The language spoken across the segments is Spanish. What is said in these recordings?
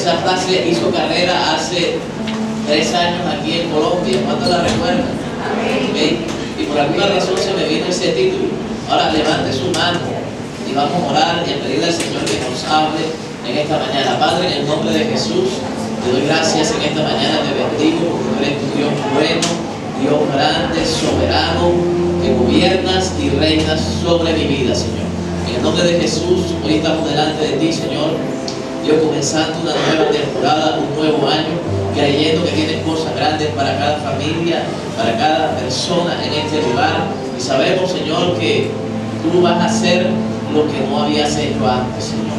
Esa frase hizo carrera hace 3 años aquí en Colombia. ¿Cuántos la recuerdan? ¿Okay? Y por alguna razón se me vino ese título. Ahora levante su mano y vamos a orar y a pedirle al Señor que nos hable en esta mañana. Padre, en el nombre de Jesús, te doy gracias en esta mañana, te bendigo porque tú eres tu Dios bueno, Dios grande, soberano, que gobiernas y reinas sobre mi vida, Señor. En el nombre de Jesús, hoy estamos delante de ti, Señor. Dios, comenzando una nueva temporada, un nuevo año, creyendo que tienes cosas grandes para cada familia, para cada persona en este lugar. Y sabemos, Señor, que tú vas a hacer lo que no habías hecho antes, Señor.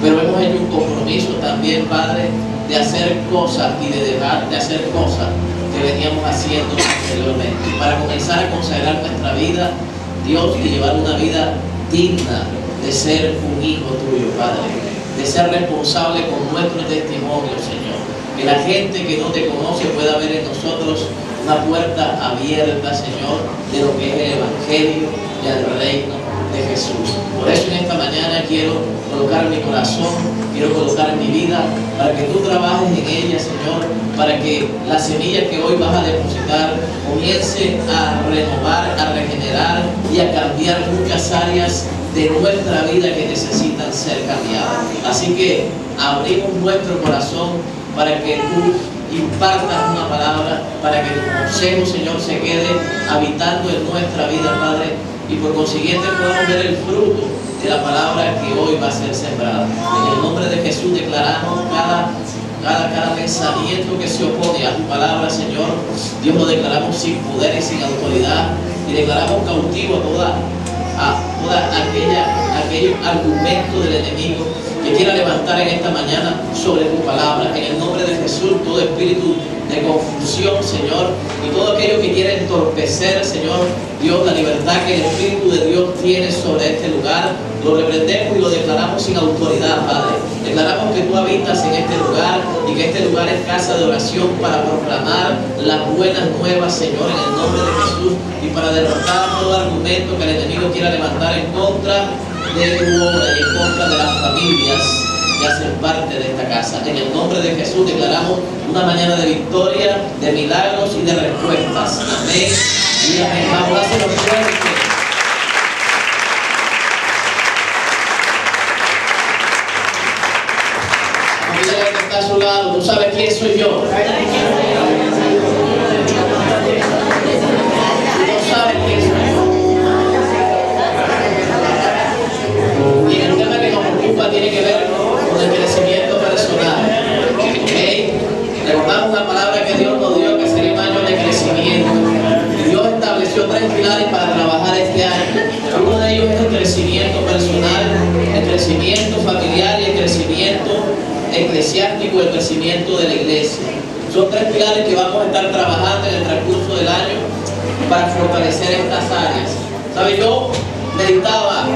Pero hemos hecho un compromiso también, Padre, de hacer cosas y de dejar de hacer cosas que veníamos haciendo anteriormente. Para comenzar a consagrar nuestra vida, Dios, y llevar una vida digna de ser un hijo tuyo, Padre. De ser responsable con nuestro testimonio, Señor. Que la gente que no te conoce pueda ver en nosotros una puerta abierta, Señor, de lo que es el Evangelio y el reino de Jesús. Por eso en esta mañana quiero colocar mi corazón, quiero colocar mi vida, para que tú trabajes en ella, Señor, para que la semilla que hoy vas a depositar comience a renovar, a regenerar y a cambiar muchas áreas de nuestra vida que necesitan ser cambiadas. Así que abrimos nuestro corazón para que tú impartas una palabra, para que tu consejo, Señor, se quede habitando en nuestra vida, Padre, y por consiguiente podamos ver el fruto de la palabra que hoy va a ser sembrada. En el nombre de Jesús declaramos cada pensamiento que se opone a tu palabra, Señor. Dios, lo declaramos sin poder y sin autoridad, y declaramos cautivo a toda aquellos argumentos del enemigo que quiera levantar en esta mañana sobre tu palabra. En el nombre de Jesús, todo espíritu de confusión, Señor, y todo aquello que quiera entorpecer, Señor, Dios, la libertad que el Espíritu de Dios tiene sobre este lugar, lo reprendemos y lo declaramos sin autoridad, Padre. Declaramos que tú habitas en este lugar y que este lugar es casa de oración para proclamar las buenas nuevas, Señor, en el nombre de Jesús, y para derrotar todo argumento que el enemigo quiera levantar en contra de tu obra y en contra de las familias que hacen parte de esta casa. En el nombre de Jesús declaramos una mañana de victoria, de milagros y de respuestas. Amén y amén. Vamos a hacerlo fuerte. Mira que está a su lado, tú sabes quién soy yo. Tú no sabes quién soy yo. Y el tema que nos ocupa tiene que ver con el crecimiento personal. ¿Okay? Recordamos una palabra que Dios nos dio, que sería un año de crecimiento. Y Dios estableció 3 pilares para trabajar este año. Uno de ellos es el crecimiento personal, el crecimiento familiar y el crecimiento eclesiástico, el crecimiento de la iglesia. Son 3 pilares que vamos a estar trabajando en el transcurso del año para fortalecer estas áreas. ¿Sabe? Yo meditaba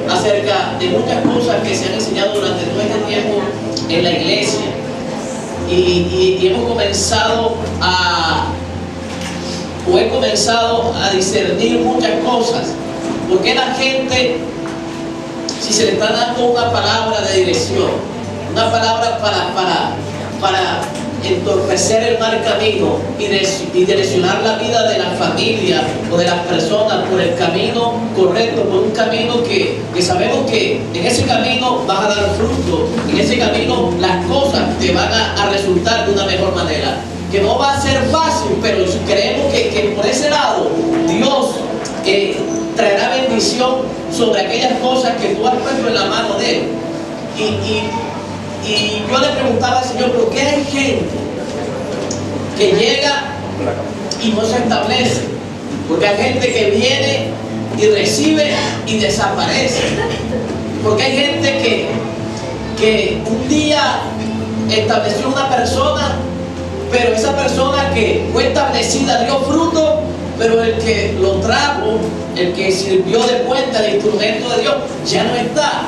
acerca de muchas cosas que se han enseñado durante todo este tiempo en la iglesia y hemos comenzado he comenzado a discernir muchas cosas. ¿Por qué la gente, si se le está dando una palabra de dirección, una palabra para entorpecer el mal camino y direccionar la vida de la familia o de las personas por el camino correcto, por un camino que sabemos que en ese camino vas a dar fruto, en ese camino las cosas te van a resultar de una mejor manera, que no va a ser fácil, pero creemos que por ese lado Dios traerá bendición sobre aquellas cosas que tú has puesto en la mano de Él. Y yo le preguntaba al Señor, ¿por qué hay gente que llega y no se establece? Porque hay gente que viene y recibe y desaparece. Porque hay gente que un día estableció una persona, pero esa persona que fue establecida dio fruto, pero el que lo trajo, el que sirvió de puente, el instrumento de Dios, ya no está.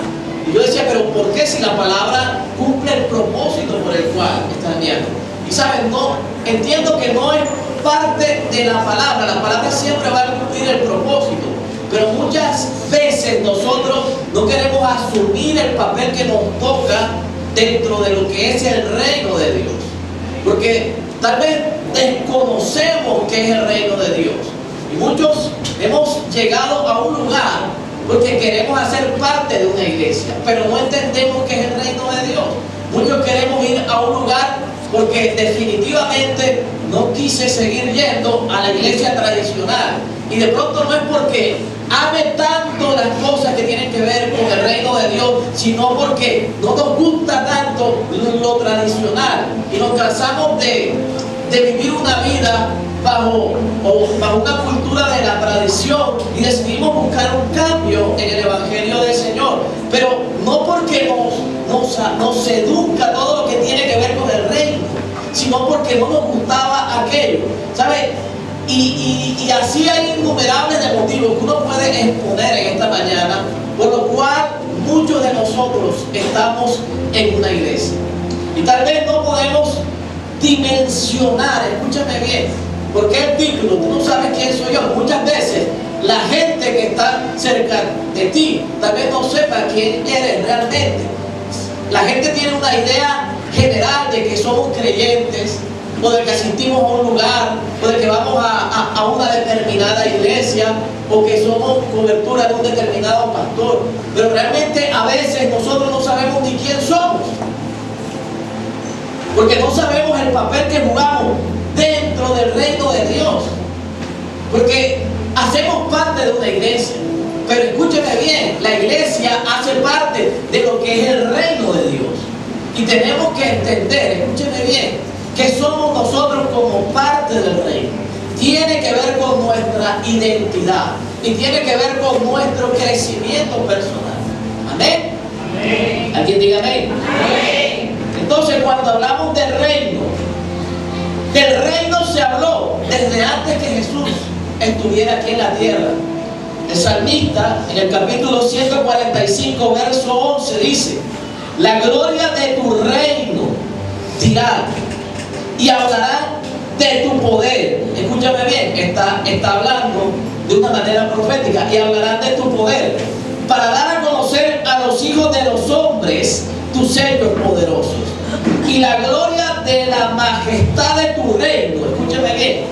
Y yo decía, pero ¿por qué si la palabra cumple el propósito por el cual está enviando? Y saben, no, entiendo que no es parte de la palabra siempre va a cumplir el propósito, pero muchas veces nosotros no queremos asumir el papel que nos toca dentro de lo que es el reino de Dios. Porque tal vez desconocemos qué es el reino de Dios. Y muchos hemos llegado a un lugar porque queremos hacer parte de una iglesia, pero no entendemos qué es el reino de Dios. Muchos queremos ir a un lugar porque definitivamente no quise seguir yendo a la iglesia tradicional. Y de pronto no es porque ame tanto las cosas que tienen que ver con el reino de Dios, sino porque no nos gusta tanto lo tradicional y nos cansamos de vivir una vida bajo una cultura de la tradición y decidimos buscar un cambio en el Evangelio del Señor, pero no porque nos seduzca todo lo que tiene que ver con el reino, sino porque no nos gustaba aquello, ¿sabe? Y así hay innumerables de motivos que uno puede exponer en esta mañana, por lo cual muchos de nosotros estamos en una iglesia y tal vez no podemos dimensionar, escúchame bien, porque el título, tú no sabes quién soy yo. Muchas veces la gente que está cerca de ti tal vez no sepa quién eres realmente. La gente tiene una idea general de que somos creyentes, o de que asistimos a un lugar, o de que vamos a una determinada iglesia, o que somos cobertura de un determinado pastor. Pero realmente a veces nosotros no sabemos ni quién somos, porque no sabemos el papel que jugamos dentro del reino de Dios, porque hacemos parte de una iglesia, pero escúcheme bien, la iglesia hace parte de lo que es el reino de Dios, y tenemos que entender, escúcheme bien, que somos nosotros como parte del reino. Tiene que ver con nuestra identidad y tiene que ver con nuestro crecimiento personal. Amén. Amén. ¿Alguien diga amén? Amén. Entonces, cuando hablamos del reino se habló desde antes que Jesús estuviera aquí en la tierra. El salmista en el capítulo 145 verso 11 dice: la gloria de tu reino dirán y hablarán de tu poder. Escúchame bien, está hablando de una manera profética. Y hablarán de tu poder para dar a conocer a los hijos de los hombres tus hechos poderosos y la gloria de la majestad de tu reino. Escúchame bien.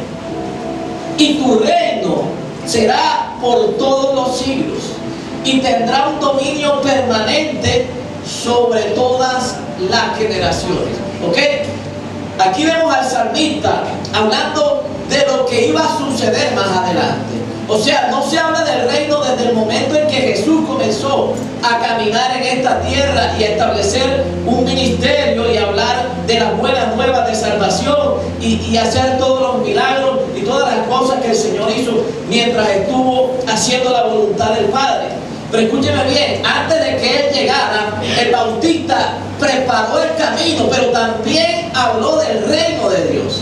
Y tu reino será por todos los siglos y tendrá un dominio permanente sobre todas las generaciones. ¿Ok? Aquí vemos al salmista hablando de lo que iba a suceder más adelante. O sea, no se habla del reino desde el momento en que Jesús comenzó a caminar en esta tierra y a establecer un ministerio y hablar de las buenas nuevas de salvación y hacer todos los milagros y todas las cosas que el Señor hizo mientras estuvo haciendo la voluntad del Padre. Pero escúcheme bien, antes de que Él llegara, el Bautista preparó el camino, pero también habló del reino de Dios.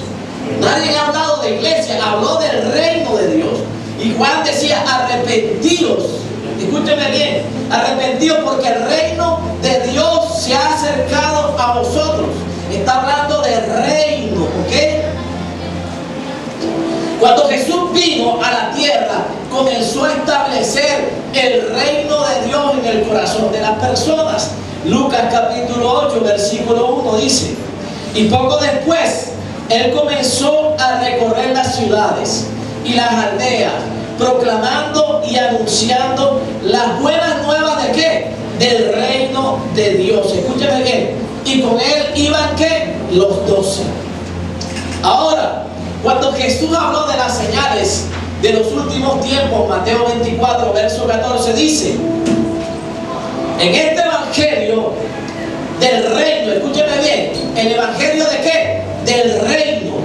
Nadie ha hablado de iglesia, habló del reino de Dios. Y Juan decía: arrepentidos. Escúcheme bien, arrepentidos porque el reino de Dios se ha acercado a vosotros. Está hablando del reino, ¿ok? Cuando Jesús vino a la tierra, comenzó a establecer el reino de Dios en el corazón de las personas. Lucas capítulo 8, versículo 1 dice: y poco después, Él comenzó a recorrer las ciudades y las aldeas, proclamando y anunciando las buenas nuevas ¿de qué? Del reino de Dios. Escúcheme bien. Y con Él iban ¿qué? Los 12. Ahora, cuando Jesús habló de las señales de los últimos tiempos, Mateo 24, verso 14 dice: en este evangelio del reino, escúcheme bien, el evangelio ¿de qué? Del reino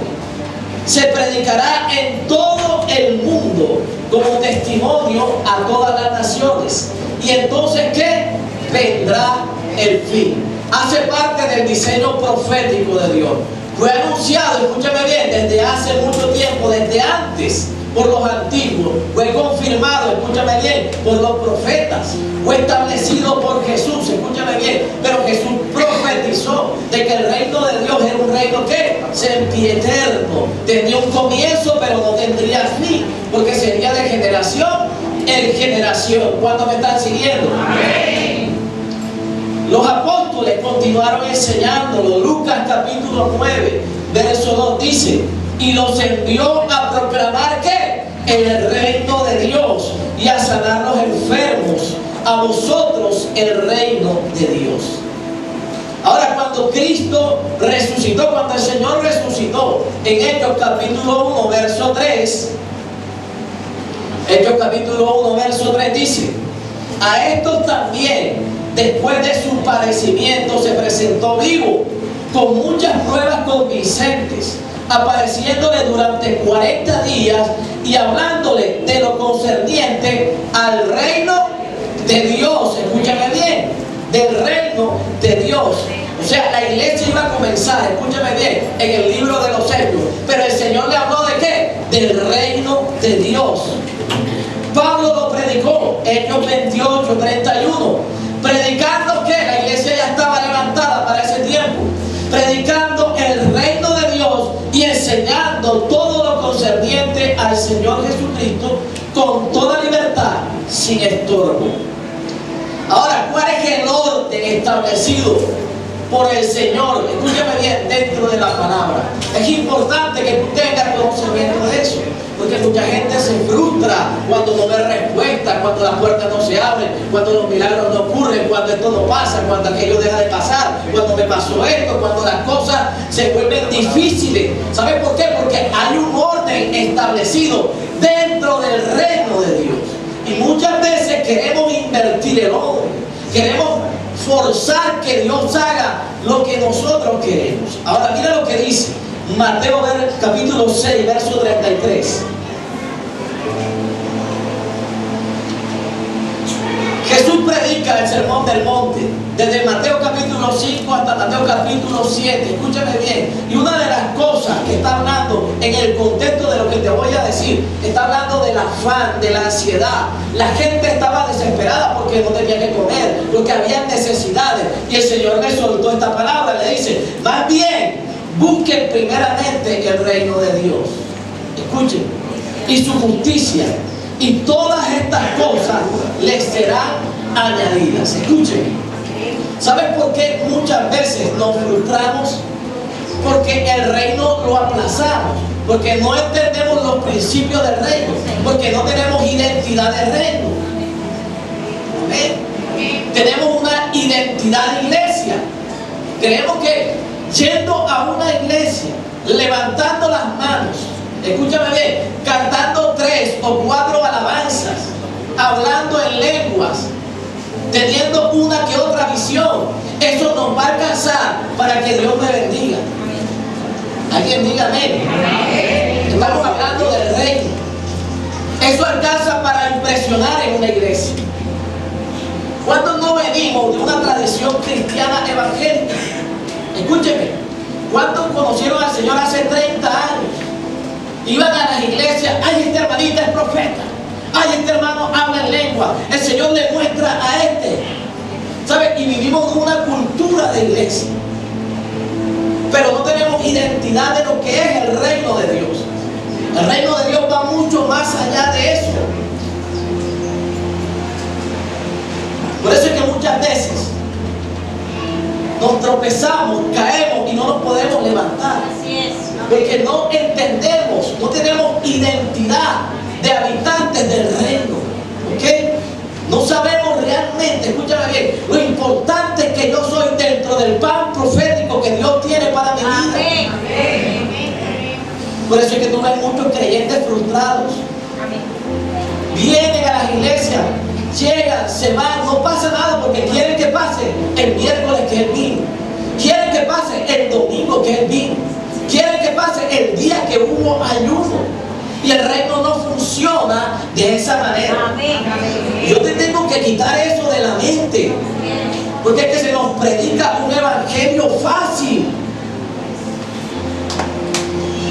se predicará en todo el mundo como testimonio a todas las naciones, y entonces ¿qué? Vendrá el fin. Hace parte del diseño profético de Dios. Fue anunciado, escúchame bien, desde hace mucho tiempo, desde antes, por los antiguos. Fue confirmado, escúchame bien, por los profetas. Fue establecido por Jesús, escúchame bien. Pero Jesús profetizó de que el reino de Dios era un reino que sempiterno. Tenía un comienzo, pero no tendría fin, porque sería de generación en generación. ¿Cuántos me están siguiendo? Amén. Los apóstoles continuaron continuaron enseñándolo. Lucas capítulo 9, verso 2 dice: y los envió a proclamar ¿qué? El reino de Dios y a sanar los enfermos. A vosotros el reino de Dios. Ahora, cuando Cristo resucitó, cuando el Señor resucitó, en Hechos capítulo 1, verso 3, Hechos capítulo 1, verso 3 dice: a estos también, después de su padecimiento, se presentó vivo, con muchas pruebas convincentes, apareciéndole durante 40 días y hablándole de lo concerniente al reino de Dios. Escúchame bien, del reino de Dios. O sea, la iglesia iba a comenzar, escúchame bien, en el libro de los Hechos, pero el Señor le habló de ¿qué? Del reino de Dios. Pablo lo predicó, Hechos 28, 31, predicando que la iglesia ya estaba levantada para ese tiempo, predicando el reino de Dios y enseñando todo lo concerniente al Señor Jesucristo con toda libertad, sin estorbo. Ahora, ¿cuál es el orden establecido por el Señor? Escúchame bien, dentro de la palabra. Es importante que tú tengas conocimiento de eso, porque mucha gente se frustra cuando no ve respuesta, cuando las puertas no se abren, cuando los milagros no ocurren, cuando esto no pasa, cuando aquello deja de pasar, cuando me pasó esto, cuando las cosas se vuelven difíciles. ¿Sabes por qué? Porque hay un orden establecido dentro del reino de Dios. Y muchas veces queremos invertir el orden, queremos forzar que Dios haga lo que nosotros queremos. Ahora mira lo que dice Mateo capítulo 6, verso 33. Jesús predica el sermón del monte, desde Mateo capítulo 5 hasta Mateo capítulo 7. Escúchame bien. Y una de las cosas que está hablando en el contexto de lo que te voy a decir, está hablando del afán, de la ansiedad. La gente estaba desesperada porque no tenía que comer, porque había necesidades. Y el Señor le soltó esta palabra, le dice: más bien, busquen primeramente el reino de Dios. Escuchen, y su justicia, y todas estas cosas les serán añadidas. Escuchen, ¿sabes por qué muchas veces nos frustramos? Porque el reino lo aplazamos, porque no entendemos los principios del reino, porque no tenemos identidad de reino. Amén. Tenemos una identidad de iglesia. Creemos que yendo a una iglesia, levantando las manos, escúchame bien, cantando 3 o 4 alabanzas, hablando en lenguas, teniendo una que otra visión, eso nos va a alcanzar para que Dios me bendiga. ¿Alguien diga amén? Estamos hablando del reino. Eso alcanza para impresionar en una iglesia. ¿Cuántos no venimos de una tradición cristiana evangélica? Escúcheme, ¿cuántos conocieron al Señor hace 30 años? Iban a las iglesias: ay, esta hermanita es profeta, ay, este hermano habla en lengua, el Señor le muestra a este, ¿sabes? Y vivimos una cultura de iglesia, pero no tenemos identidad de lo que es el reino de Dios. El reino de Dios va mucho más allá de eso. Por eso es que muchas veces nos tropezamos, caemos y no nos podemos levantar. Así es. Porque no entendemos, no tenemos identidad de habitantes del reino. ¿Ok? No sabemos realmente, escúchame bien, lo importante que yo soy dentro del plan profético que Dios tiene para mi vida. Amén. Por eso es que tú ves muchos creyentes frustrados. Vienen a las iglesias, llegan, se van, no pasa nada porque quieren que pase el miércoles que Él vino, quieren que pase el domingo que Él vino, quieren que pase el día que hubo ayuno. Y el reino no funciona de esa manera. Yo te tengo que quitar eso de la mente, porque es que se nos predica un evangelio fácil.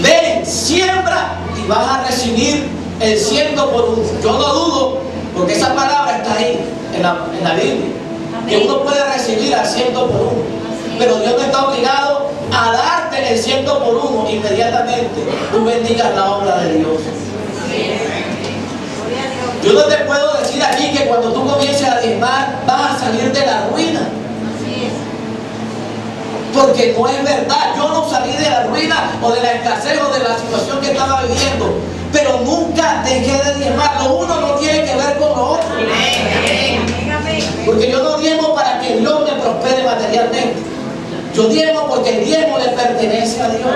Ven, siembra y vas a recibir el 100 por 1. Yo no dudo, porque esa palabra está ahí en la Biblia, que uno puede recibir al 100 por 1, pero Dios no está obligado a darte el 100 por 1 inmediatamente. Tú bendigas la obra de Dios. Yo no te puedo decir aquí que cuando tú comiences a diezmar vas a salir de la ruina. porque no es verdad. Yo no salí de la ruina o de la escasez o de la situación que estaba viviendo, pero nunca dejé de diezmar. Lo uno no tiene que ver con lo otro, porque yo no diezmo para que Dios me prospere materialmente. Yo diezmo porque el diezmo le pertenece a Dios.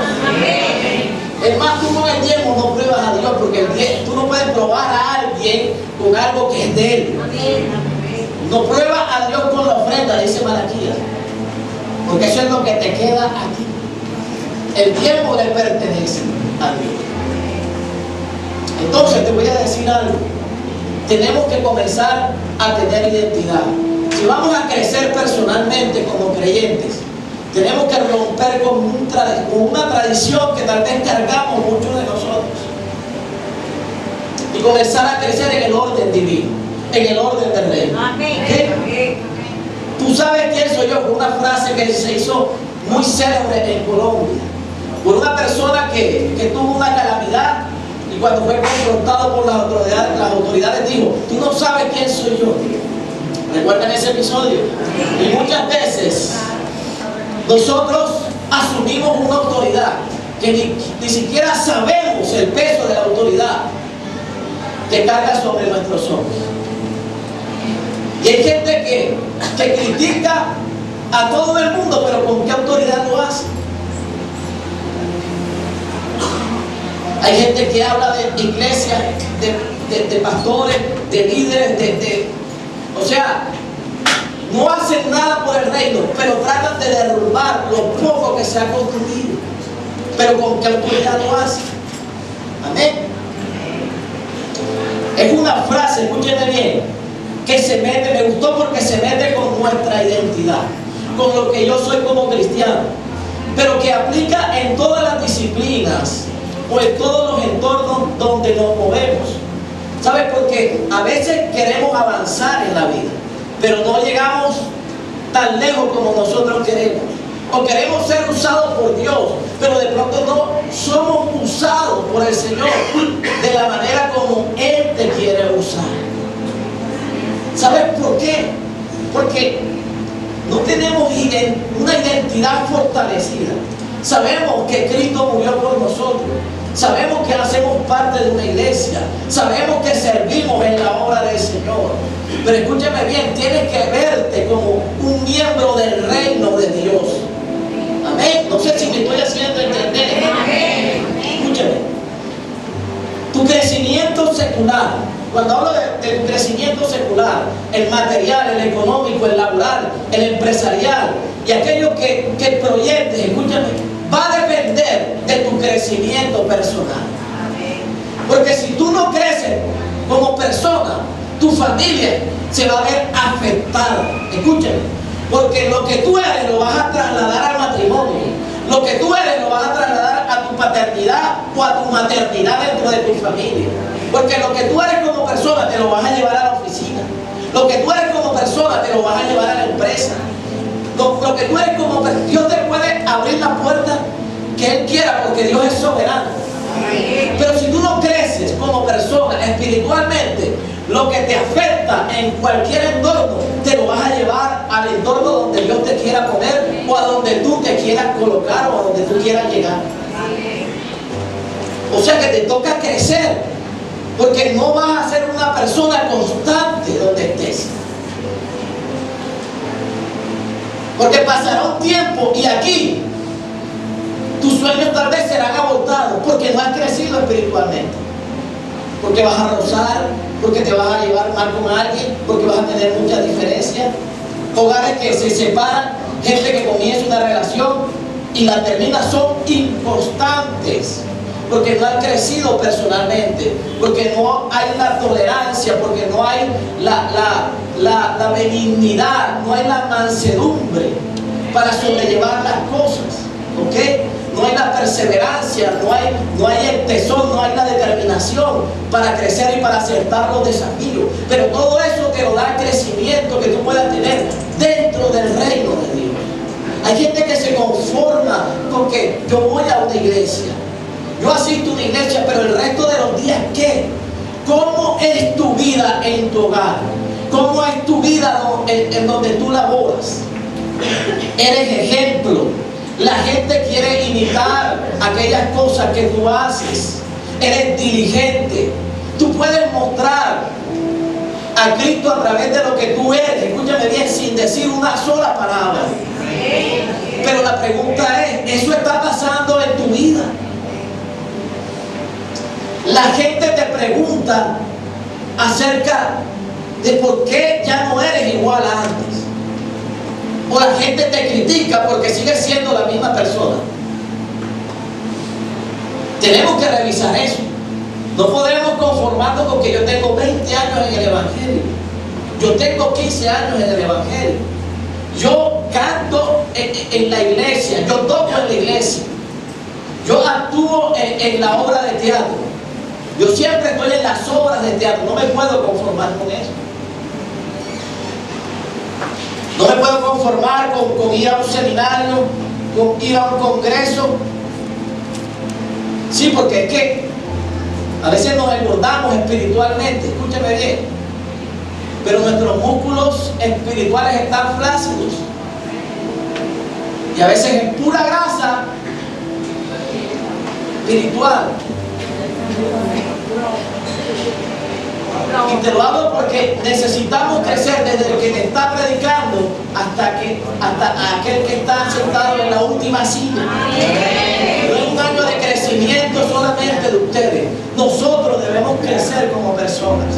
Es más, tú con el diezmo no pruebas a Dios, porque tú no puedes probar a alguien con algo que es de Él. No pruebas a Dios con la ofrenda, dice Malaquías, porque eso es lo que te queda a ti. El diezmo le pertenece a Dios. Entonces te voy a decir algo. Tenemos que comenzar a tener identidad. Si vamos a crecer personalmente como creyentes, tenemos que romper con una tradición que tal vez cargamos muchos de nosotros y comenzar a crecer en el orden divino, en el orden del reino. ¿Okay? Tú sabes quién soy yo, por una frase que se hizo muy célebre en Colombia, por una persona que tuvo una calamidad y cuando fue confrontado por las autoridades dijo: tú no sabes quién soy yo. ¿Recuerdan ese episodio? Y muchas veces nosotros asumimos una autoridad que ni siquiera sabemos el peso de la autoridad que carga sobre nuestros hombros. Y hay gente que critica a todo el mundo, pero ¿con qué autoridad lo hace? Hay gente que habla de iglesias, de pastores, de líderes, o sea, no hacen nada por el reino, pero tratan de derrumbar lo poco que se ha construido. Pero ¿con qué autoridad lo hacen? Amén. Es una frase, escúchenme bien, que se mete, me gustó porque se mete con nuestra identidad, con lo que yo soy como cristiano, pero que aplica en todas las disciplinas o en todos los entornos donde nos movemos. ¿Sabes? Porque a veces queremos avanzar en la vida, pero no llegamos tan lejos como nosotros queremos. O queremos ser usados por Dios, pero de pronto no somos usados por el Señor de la manera como Él te quiere usar. ¿Sabes por qué? Porque no tenemos una identidad fortalecida. Sabemos que Cristo murió por nosotros. Sabemos que hacemos parte de una iglesia. Sabemos que servimos en la obra del Señor. Pero escúchame bien, tienes que verte como un miembro del reino de Dios. Amén. No sé si me estoy haciendo entender. Escúchame. Tu crecimiento secular. Cuando hablo de tu crecimiento secular, el material, el económico, el laboral, el empresarial y aquello que proyectes, escúchame, va a depender de tu crecimiento personal. Porque si tú no creces como persona, tu familia se va a ver afectada. Escúchame, porque lo que tú eres lo vas a trasladar al matrimonio. Lo que tú eres lo vas a trasladar a tu paternidad o a tu maternidad dentro de tu familia. Porque lo que tú eres como persona te lo vas a llevar a la oficina. Lo que tú eres como persona te lo vas a llevar a la empresa. Lo que tú eres como persona, Dios te puede abrir la puerta que Él quiera, porque Dios es soberano. Pero si tú no creces como persona espiritualmente, lo que te afecta en cualquier entorno te lo vas a llevar al entorno donde Dios te quiera poner, o a donde tú te quieras colocar, o a donde tú quieras llegar. O sea que te toca crecer, porque no vas a ser una persona constante donde estés. Porque pasará un tiempo y aquí tus sueños tal vez serán abortados porque no has crecido espiritualmente. Porque vas a rozar, porque te vas a llevar mal con alguien, porque vas a tener muchas diferencias. Hogares que se separan, gente que comienza una relación y la termina, son inconstantes. Porque no han crecido personalmente, porque no hay la tolerancia, porque no hay la benignidad, no hay la mansedumbre para sobrellevar las cosas, ¿ok? No hay la perseverancia, no hay el tesón, no hay la determinación para crecer y para aceptar los desafíos. Pero todo eso te lo da el crecimiento que tú puedas tener dentro del reino de Dios. Hay gente que se conforma con que yo voy a una iglesia, yo asisto a una iglesia, pero el resto de los días, ¿qué? ¿Cómo es tu vida en tu hogar? ¿Cómo es tu vida en donde tú laboras? ¿Eres ejemplo La gente quiere imitar aquellas cosas que tú haces. Eres diligente. Tú puedes mostrar a Cristo a través de lo que tú eres. Escúchame bien, sin decir una sola palabra. Pero la pregunta es, ¿eso está pasando en tu vida? La gente te pregunta acerca de por qué ya no eres igual a antes. O la gente te critica porque sigues siendo la misma persona. Tenemos que revisar eso. No podemos conformarnos con que yo tengo 20 años en el Evangelio. Yo tengo 15 años en el Evangelio. Yo canto en la iglesia. Yo toco en la iglesia. Yo actúo en la obra de teatro. Yo siempre estoy en las obras de teatro. No me puedo conformar con eso. No me puedo conformar con ir a un seminario, con ir a un congreso. Sí, porque es que a veces nos engordamos espiritualmente, escúcheme bien, pero nuestros músculos espirituales están flácidos. Y a veces es pura grasa espiritual. Y te lo hago porque necesitamos crecer desde el que te está predicando hasta aquel que está sentado en la última silla. No es un año de crecimiento solamente de ustedes. Nosotros debemos crecer como personas.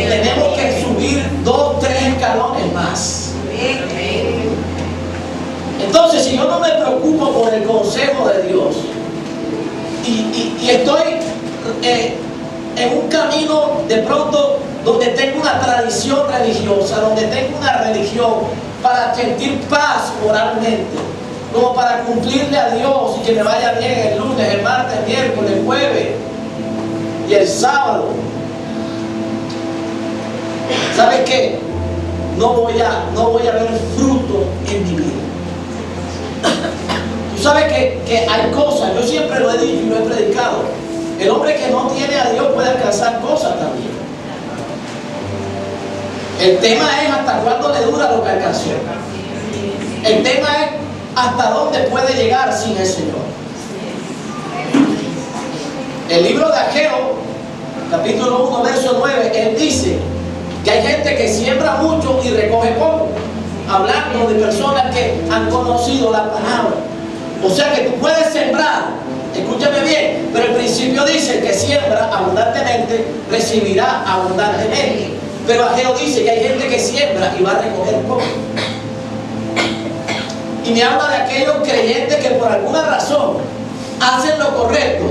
Tenemos que subir 2, 3 escalones más. Entonces, si yo no me preocupo por el consejo de Dios y estoy en un camino de pronto donde tengo una tradición religiosa, donde tengo una religión para sentir paz moralmente, como para cumplirle a Dios y que me vaya bien el lunes, el martes, el miércoles, el jueves y el sábado. ¿Sabes qué? No voy a ver fruto en mi vida. Tú sabes que hay cosas, yo siempre lo he dicho y lo he predicado. El hombre que no tiene a Dios puede alcanzar cosas también. El tema es hasta cuándo le dura lo que alcanzó. El tema es hasta dónde puede llegar sin el Señor. El libro de Ageo, capítulo 1, verso 9, él dice que hay gente que siembra mucho y recoge poco. Hablando de personas que han conocido la palabra. O sea que tú puedes sembrar, escúchame bien, pero el principio dice que siembra abundantemente, recibirá abundantemente. Pero Ageo dice que hay gente que siembra y va a recoger poco. Y me habla de aquellos creyentes que por alguna razón hacen lo correcto,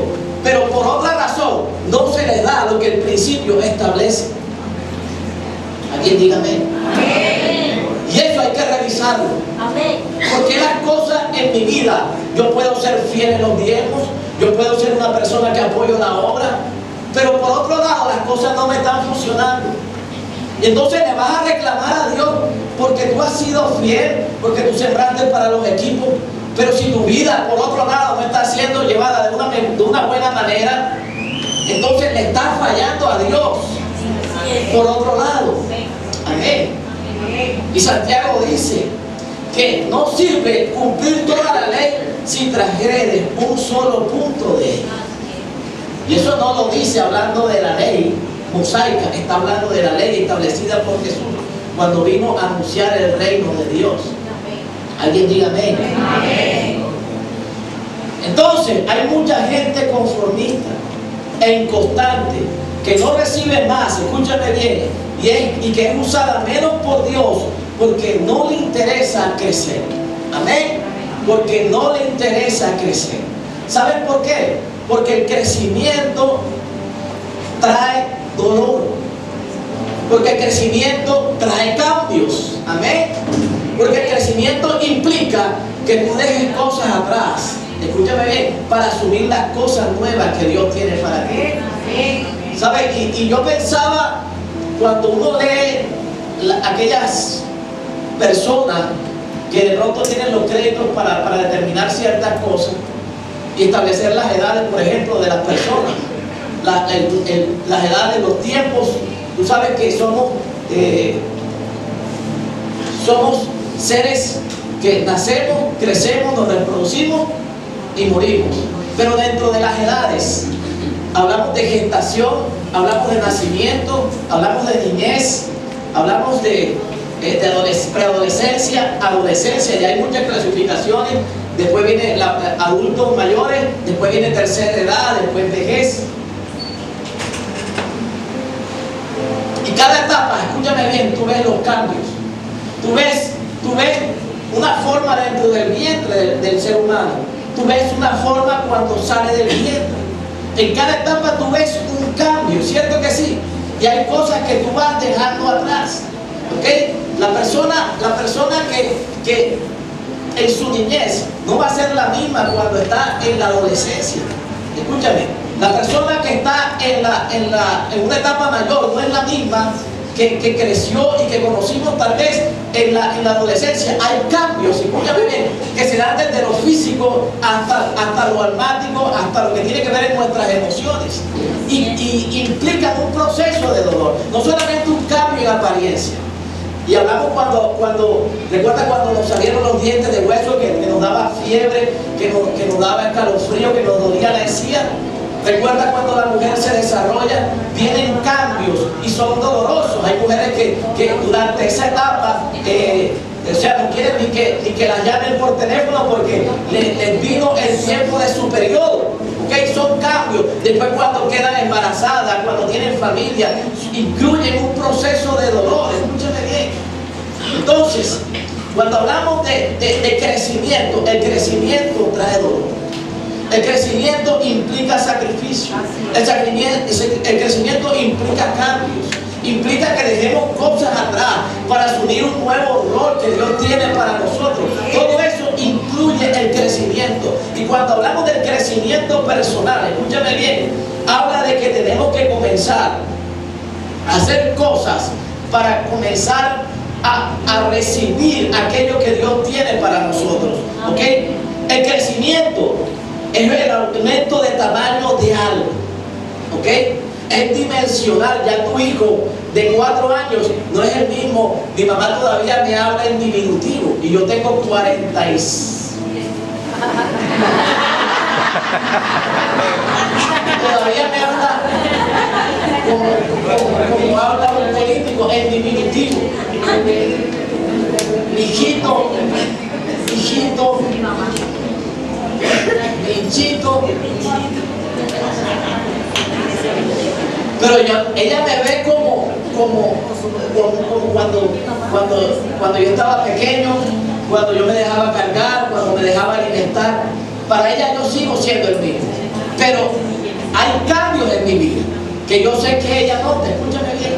pero por otra razón no se les da lo que el principio establece. ¿Alguien diga amén? Amén. Y eso hay que revisarlo. Amén. Porque las cosas en mi vida, yo puedo ser fiel en los diezmos, yo puedo ser una persona que apoyo la obra, pero por otro lado las cosas no me están funcionando. Y entonces le vas a reclamar a Dios porque tú has sido fiel, porque tú sembraste para los equipos, pero si tu vida por otro lado no está siendo llevada de una buena manera, entonces le estás fallando a Dios por otro lado. Amén. Y Santiago dice que no sirve cumplir toda la ley si transgredes un solo punto de ella. Y eso no lo dice hablando de la ley mosaica, está hablando de la ley establecida por Jesús cuando vino a anunciar el reino de Dios. Alguien diga amén. Amén. Entonces hay mucha gente conformista e inconstante que no recibe más, escúchame bien, y que es usada menos por Dios porque no le interesa crecer. Amén. Porque no le interesa crecer. ¿Saben por qué? Porque el crecimiento trae dolor. Porque el crecimiento trae cambios. Amén. Porque el crecimiento implica que tú dejes cosas atrás. Escúchame bien, para asumir las cosas nuevas que Dios tiene para ti. ¿Sabes? Y yo pensaba, cuando uno lee aquellas personas que de pronto tienen los créditos para determinar ciertas cosas y establecer las edades, por ejemplo, de las personas, las edades, los tiempos. Tú sabes que somos seres que nacemos, crecemos, nos reproducimos y morimos. Pero dentro de las edades, hablamos de gestación, hablamos de nacimiento, hablamos de niñez, hablamos de preadolescencia, adolescencia, ya hay muchas clasificaciones. Después viene adultos mayores, después viene tercera edad, después vejez. Y cada etapa, escúchame bien, tú ves los cambios. Tú ves una forma dentro del vientre del ser humano. Tú ves una forma cuando sale del vientre. En cada etapa tú ves un cambio, ¿cierto que sí? Y hay cosas que tú vas dejando atrás. ¿Ok? La persona que en su niñez no va a ser la misma cuando está en la adolescencia. Escúchame, la persona que está en una etapa mayor no es la misma que creció y que conocimos tal vez en la adolescencia. Hay cambios, escúchame bien, que se dan desde lo físico hasta lo almático, hasta lo que tiene que ver en nuestras emociones. Y implican un proceso de dolor, no solamente un cambio en apariencia. Y hablamos recuerda cuando nos salieron los dientes de hueso, que nos daba fiebre, que nos daba escalofrío, que nos dolía la encía. Recuerda cuando la mujer se desarrolla, vienen cambios y son dolorosos. Hay mujeres que durante esa etapa, no quieren ni que las llamen por teléfono porque les vino el tiempo de su periodo. ¿Okay? Son cambios. Después cuando quedan embarazadas, cuando tienen familia, incluyen un proceso de dolor. Escúchame bien. Entonces, cuando hablamos de crecimiento, el crecimiento trae dolor. El crecimiento implica sacrificio. El crecimiento implica cambios. Implica que dejemos cosas atrás para asumir un nuevo rol que Dios tiene para nosotros. Todo eso incluye el crecimiento. Y cuando hablamos del crecimiento personal, escúchame bien, habla de que tenemos que comenzar a hacer cosas para comenzar a recibir aquello que Dios tiene para nosotros. ¿Ok? El crecimiento es el aumento de tamaño de algo. ¿Ok? Es dimensional. Ya tu hijo de 4 años no es el mismo. Mi mamá todavía me habla en diminutivo y yo tengo 46. Todavía me habla como habla un político en diminutivo. Hijito, hijito, hinchito. Pero ella me ve como cuando yo estaba pequeño, cuando yo me dejaba cargar, cuando me dejaba alimentar. Para ella yo sigo siendo el mismo. Pero hay cambios en mi vida que yo sé que ella nota, escúchame bien.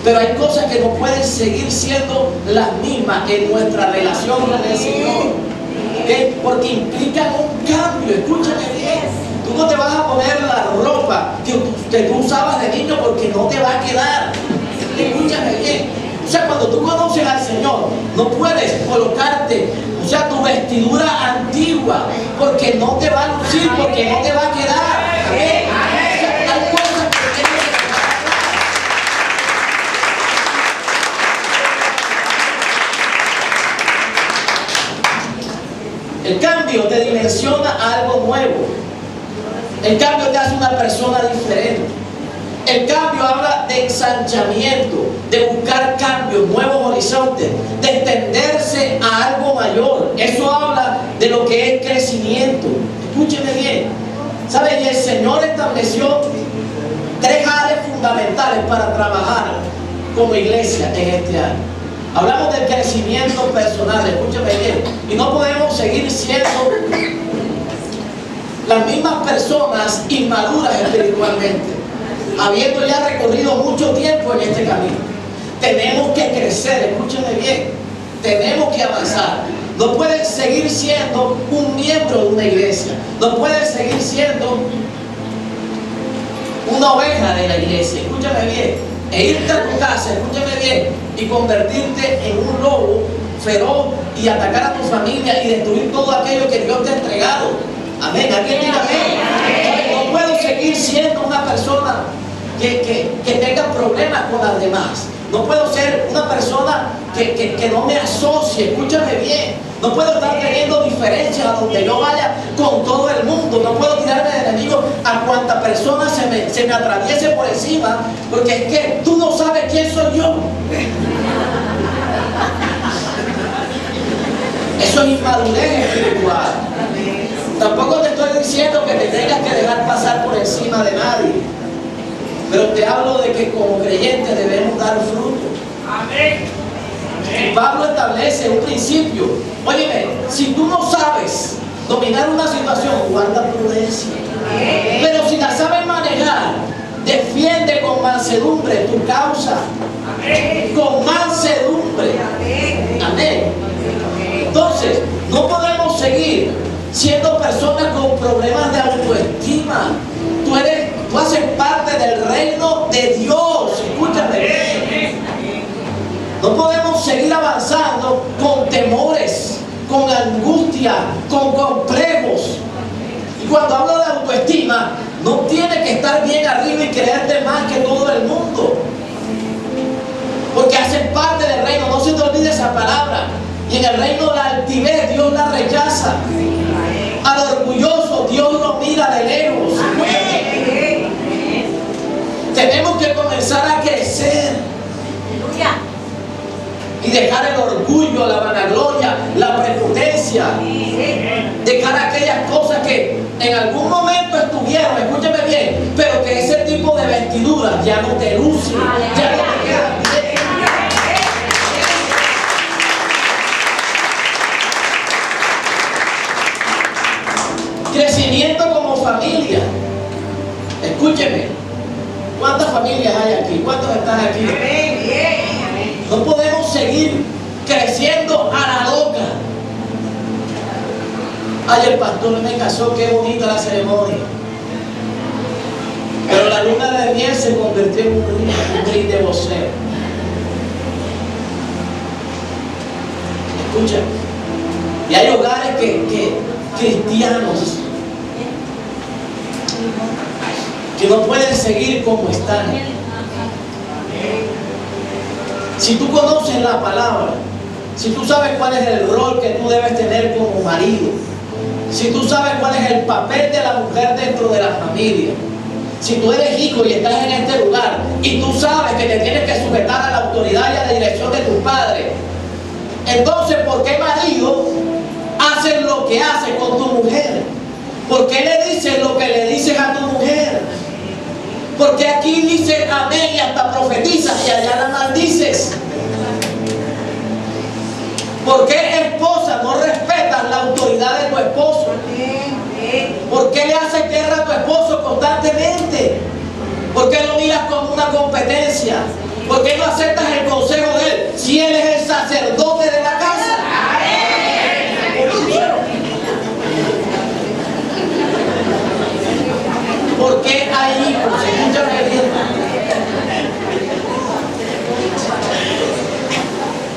Pero hay cosas que no pueden seguir siendo las mismas en nuestra relación con el Señor. ¿Okay? Porque implican un cambio, escúchame bien. Tú no te vas a poner la ropa que tú usabas de niño porque no te va a quedar. Escúchame bien. O sea, cuando tú conoces al Señor, no puedes colocarte, o sea, tu vestidura antigua, porque no te va a lucir, porque no te va a quedar. Amén. O sea, hay cosas que tienes que dejar. El cambio te dimensiona a algo nuevo. El cambio te hace una persona diferente. El cambio habla de ensanchamiento, de buscar cambios, nuevos horizontes, de extenderse a algo mayor. Eso habla de lo que es crecimiento. Escúcheme bien. ¿Sabe? Y el Señor estableció 3 áreas fundamentales para trabajar como iglesia en este año. Hablamos del crecimiento personal, escúcheme bien. Y no podemos seguir siendo las mismas personas inmaduras espiritualmente, habiendo ya recorrido mucho tiempo en este camino. Tenemos que crecer, escúchame bien, tenemos que avanzar. No puedes seguir siendo un miembro de una iglesia, no puedes seguir siendo una oveja de la iglesia, escúchame bien, e irte a tu casa, escúchame bien, y convertirte en un lobo feroz y atacar a tu familia y destruir todo aquello que Dios te ha entregado. Amén, alguien diga amén. No puedo seguir siendo una persona que tenga problemas con las demás. No puedo ser una persona que no me asocie, escúchame bien. No puedo estar teniendo diferencias a donde yo vaya con todo el mundo. No puedo tirarme de enemigo a cuanta persona se me atraviese por encima, porque es que tú no sabes quién soy yo. Eso es inmadurez espiritual. Tampoco te estoy diciendo que te tengas que dejar pasar por encima de nadie, pero te hablo de que como creyentes debemos dar fruto. Amén. Pablo establece un principio. Óyeme, si tú no sabes dominar una situación, guarda prudencia. Pero si la sabes manejar, defiende con mansedumbre tu causa. Con mansedumbre. Amén. Entonces, no podemos seguir siendo personas con problemas de autoestima. Tú haces parte del reino de Dios. Escúchame bien. No podemos seguir avanzando con temores, con angustia, con complejos. Y cuando hablo de autoestima, no tienes que estar bien arriba y creerte más que todo el mundo, porque haces parte del reino. No se te olvide esa palabra. Y en el reino la altivez Dios la rechaza. Al orgulloso Dios lo mira de lejos. Tenemos que comenzar a crecer y dejar el orgullo, la vanagloria, la prepotencia, dejar aquellas cosas que en algún momento estuvieron, escúcheme bien, pero que ese tipo de vestiduras ya no te lucen, ya no te quedan bien. Crecimiento como familia. Escúcheme, ¿cuántas familias hay aquí? ¿Cuántos están aquí? No podemos seguir creciendo a la loca. Ay, el pastor me casó, qué bonita la ceremonia. Pero la luna de miel se convirtió en un ring de voceo. Escucha, y hay hogares que cristianos que no pueden seguir como están. Si tú conoces la palabra, si tú sabes cuál es el rol que tú debes tener como marido, si tú sabes cuál es el papel de la mujer dentro de la familia, si tú eres hijo y estás en este lugar y tú sabes que te tienes que sujetar a la autoridad y a la dirección de tus padres, entonces ¿por qué marido haces lo que haces con tu mujer? ¿Por qué le dices lo que le dices a tu mujer? Porque aquí dice amén y hasta profetizas y allá la maldices. ¿Por qué, esposa, no respetas la autoridad de tu esposo? ¿Por qué le haces guerra a tu esposo constantemente? ¿Por qué lo miras como una competencia? ¿Por qué no aceptas el consejo de él si él es el sacerdote de la casa? ¿Por qué hay hijos? Escúchame bien.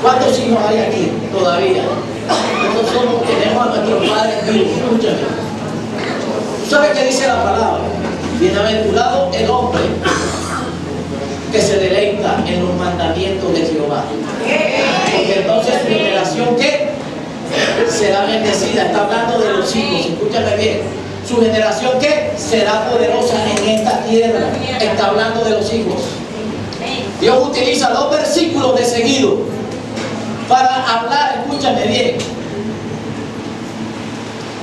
¿Cuántos hijos hay aquí todavía? Nosotros tenemos a nuestros padres vivos. Escúchame. ¿Tú sabes qué dice la palabra? Bienaventurado el hombre que se deleita en los mandamientos de Jehová. Porque entonces su generación, ¿qué? Será bendecida. Está hablando de los hijos. Escúchame bien. Su generación, ¿qué? Será poderosa en esta tierra. Está hablando de los hijos. Dios utiliza 2 versículos de seguido para hablar, escúchame bien.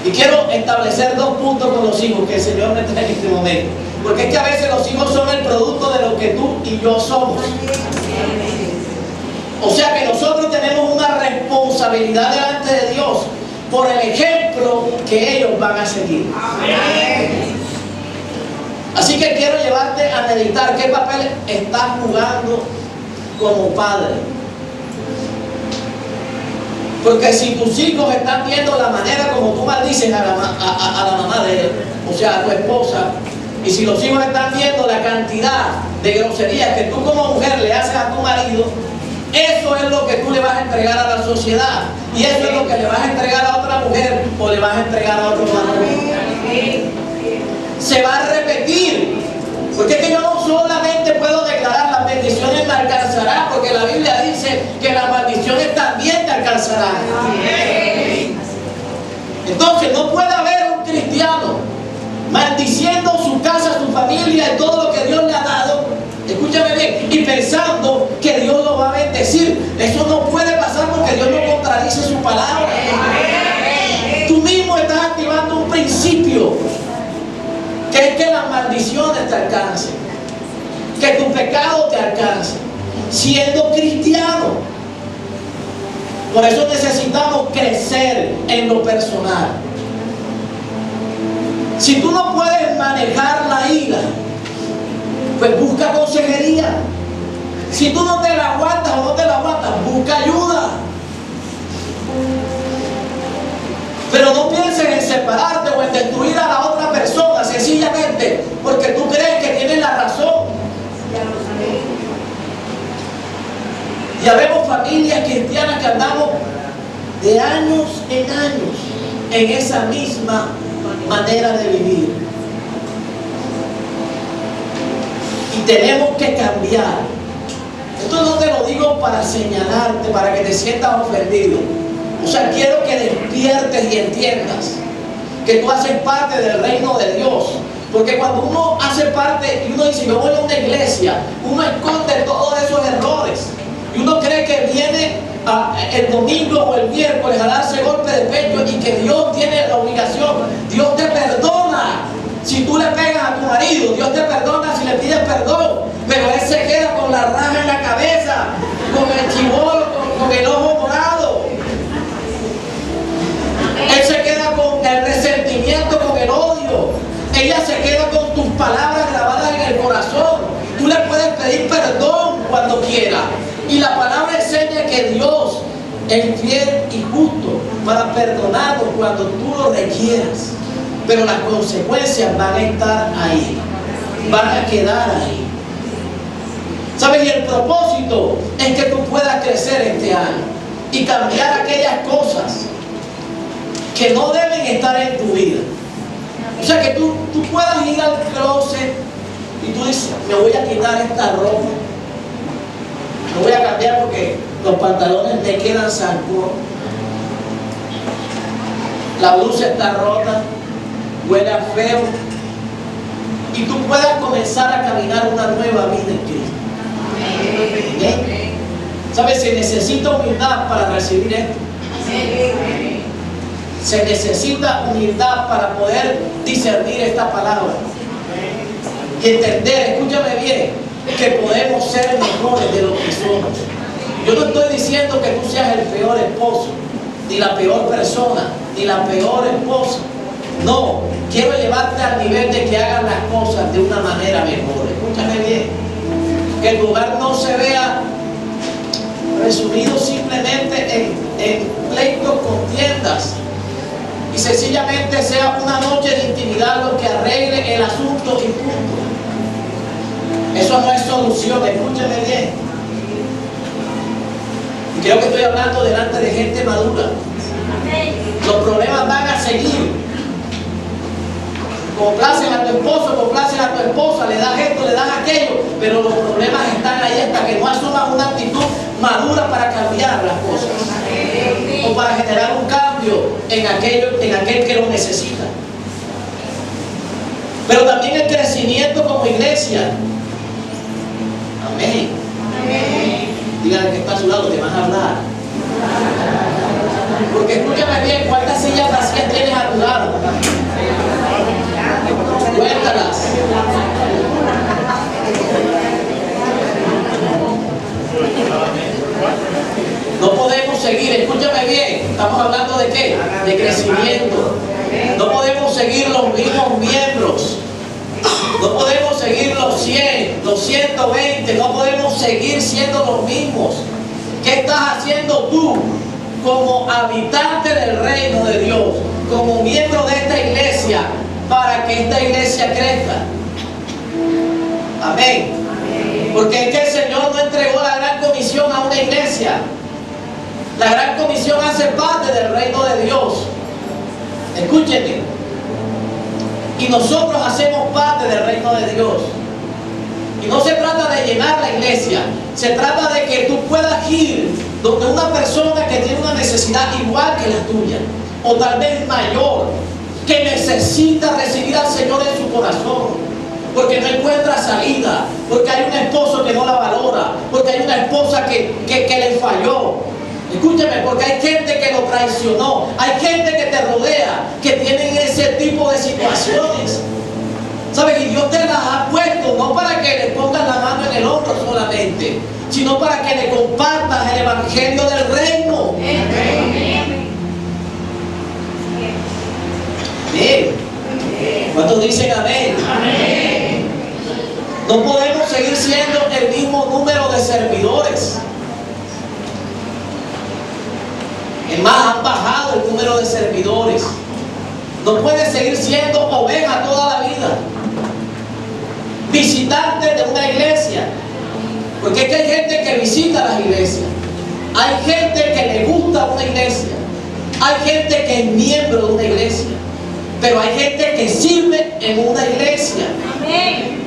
Y quiero establecer 2 puntos con los hijos que el Señor me trae en este momento. Porque es que a veces los hijos son el producto de lo que tú y yo somos. O sea que nosotros tenemos una responsabilidad delante de Dios por el ejemplo que ellos van a seguir. Así que quiero llevarte a meditar qué papel estás jugando como padre. Porque si tus hijos están viendo la manera como tú maldices a la mamá de él, o sea, a tu esposa, y si los hijos están viendo la cantidad de groserías que tú como mujer le haces a tu marido, eso es lo que tú le vas a entregar a la sociedad. Y eso es lo que le vas a entregar a otra mujer o le vas a entregar a otro varón. Se va a repetir. Porque es que yo no solamente puedo declarar las bendiciones me alcanzarán, porque la Biblia dice que las maldiciones también te alcanzarán. Entonces no puede haber un cristiano maldiciendo su casa, su familia y todo lo que Dios le ha dado, escúchame bien, y pensando que Dios lo va a bendecir. Eso no puede pasar porque Dios no contradice su palabra. Tú mismo estás activando un principio, que es que las maldiciones te alcancen, que tu pecado te alcance, siendo cristiano. Por eso necesitamos crecer en lo personal. Si tú no puedes manejar la ira, pues busca consejería. Si tú no te la aguantas o no te la aguantas, busca ayuda. Pero no pienses en separarte o en destruir a la otra persona sencillamente porque tú crees que tienes la razón. Ya vemos familias cristianas que andamos de años en años en esa misma manera de vivir. Y tenemos que cambiar. Esto no te lo digo para señalarte, para que te sientas ofendido. O sea, quiero que despiertes y entiendas que tú haces parte del reino de Dios. Porque cuando uno hace parte y uno dice, yo voy a una iglesia, uno esconde todos esos errores. Y uno cree que viene el domingo o el miércoles a darse golpe de pecho y que Dios tiene la obligación. Dios te perdona si tú le pegas a tu marido. Dios te perdona si le pides perdón. Pero Él se queda con la raja en la cabeza, con el chibolo, con el ojo morado. Él se queda con el resentimiento, con el odio. Ella se queda con tus palabras grabadas en el corazón. Tú le puedes pedir perdón cuando quiera. Y la palabra enseña que Dios es fiel y justo para perdonarnos cuando tú lo requieras. Pero las consecuencias van a estar ahí, van a quedar ahí. ¿Sabes? Y el propósito es que tú puedas crecer este año y cambiar aquellas cosas que no deben estar en tu vida. O sea, que tú puedas ir al closet y tú dices, me voy a quitar esta ropa. No voy a cambiar porque los pantalones me quedan zancudos. La blusa está rota, huele a feo. Y tú puedas comenzar a caminar una nueva vida en Cristo. ¿Bien? ¿Sabes? Se necesita humildad para recibir esto. Se necesita humildad para poder discernir esta palabra. Y entender, escúchame bien, que podemos ser mejores de lo que somos. Yo no estoy diciendo que tú seas el peor esposo, ni la peor persona, ni la peor esposa. No, quiero llevarte al nivel de que hagas las cosas de una manera mejor. Escúchame bien, que el lugar no se vea resumido simplemente en pleitos, contiendas, y sencillamente sea una noche de intimidad lo que arregle el asunto y punto. Eso no es solución, escúcheme bien. Y creo que estoy hablando delante de gente madura. Los problemas van a seguir. Complaces a tu esposo, complaces a tu esposa, le das esto, le das aquello, pero los problemas están ahí hasta que no asumas una actitud madura para cambiar las cosas o para generar un cambio en aquel que lo necesita. Pero también el crecimiento como iglesia. Amén. Dígale que está a su lado, te van a hablar. Porque escúchame bien, ¿cuántas sillas vacías tienes a tu lado? Cuéntalas. No podemos seguir, escúchame bien, estamos hablando de qué? De crecimiento. No podemos seguir los mismos miembros. No podemos seguir los 100, los 120, no podemos seguir siendo los mismos. ¿Qué estás haciendo tú como habitante del reino de Dios, como miembro de esta iglesia, para que esta iglesia crezca? Amén. Porque es que el Señor no entregó la gran comisión a una iglesia. La gran comisión hace parte del reino de Dios. Escúcheme. Y nosotros hacemos parte del reino de Dios. Y no se trata de llenar la iglesia, se trata de que tú puedas ir donde una persona que tiene una necesidad igual que la tuya, o tal vez mayor, que necesita recibir al Señor en su corazón, porque no encuentra salida, porque hay un esposo que no la valora, porque hay una esposa que le falló. Escúcheme, porque hay gente que lo traicionó, hay gente que te rodea, que tienen ese tipo de situaciones. ¿Sabes? Y Dios te las ha puesto no para que le pongas la mano en el hombro solamente, sino para que le compartas el evangelio del reino. Bien. ¿Cuántos dicen amén? Amén. No podemos seguir siendo el mismo número de servidores. Es más, han bajado el número de servidores. No puedes seguir siendo oveja toda la vida, visitante de una iglesia, porque es que hay gente que visita las iglesias, hay gente que le gusta una iglesia, hay gente que es miembro de una iglesia, pero hay gente que sirve en una iglesia. Amén.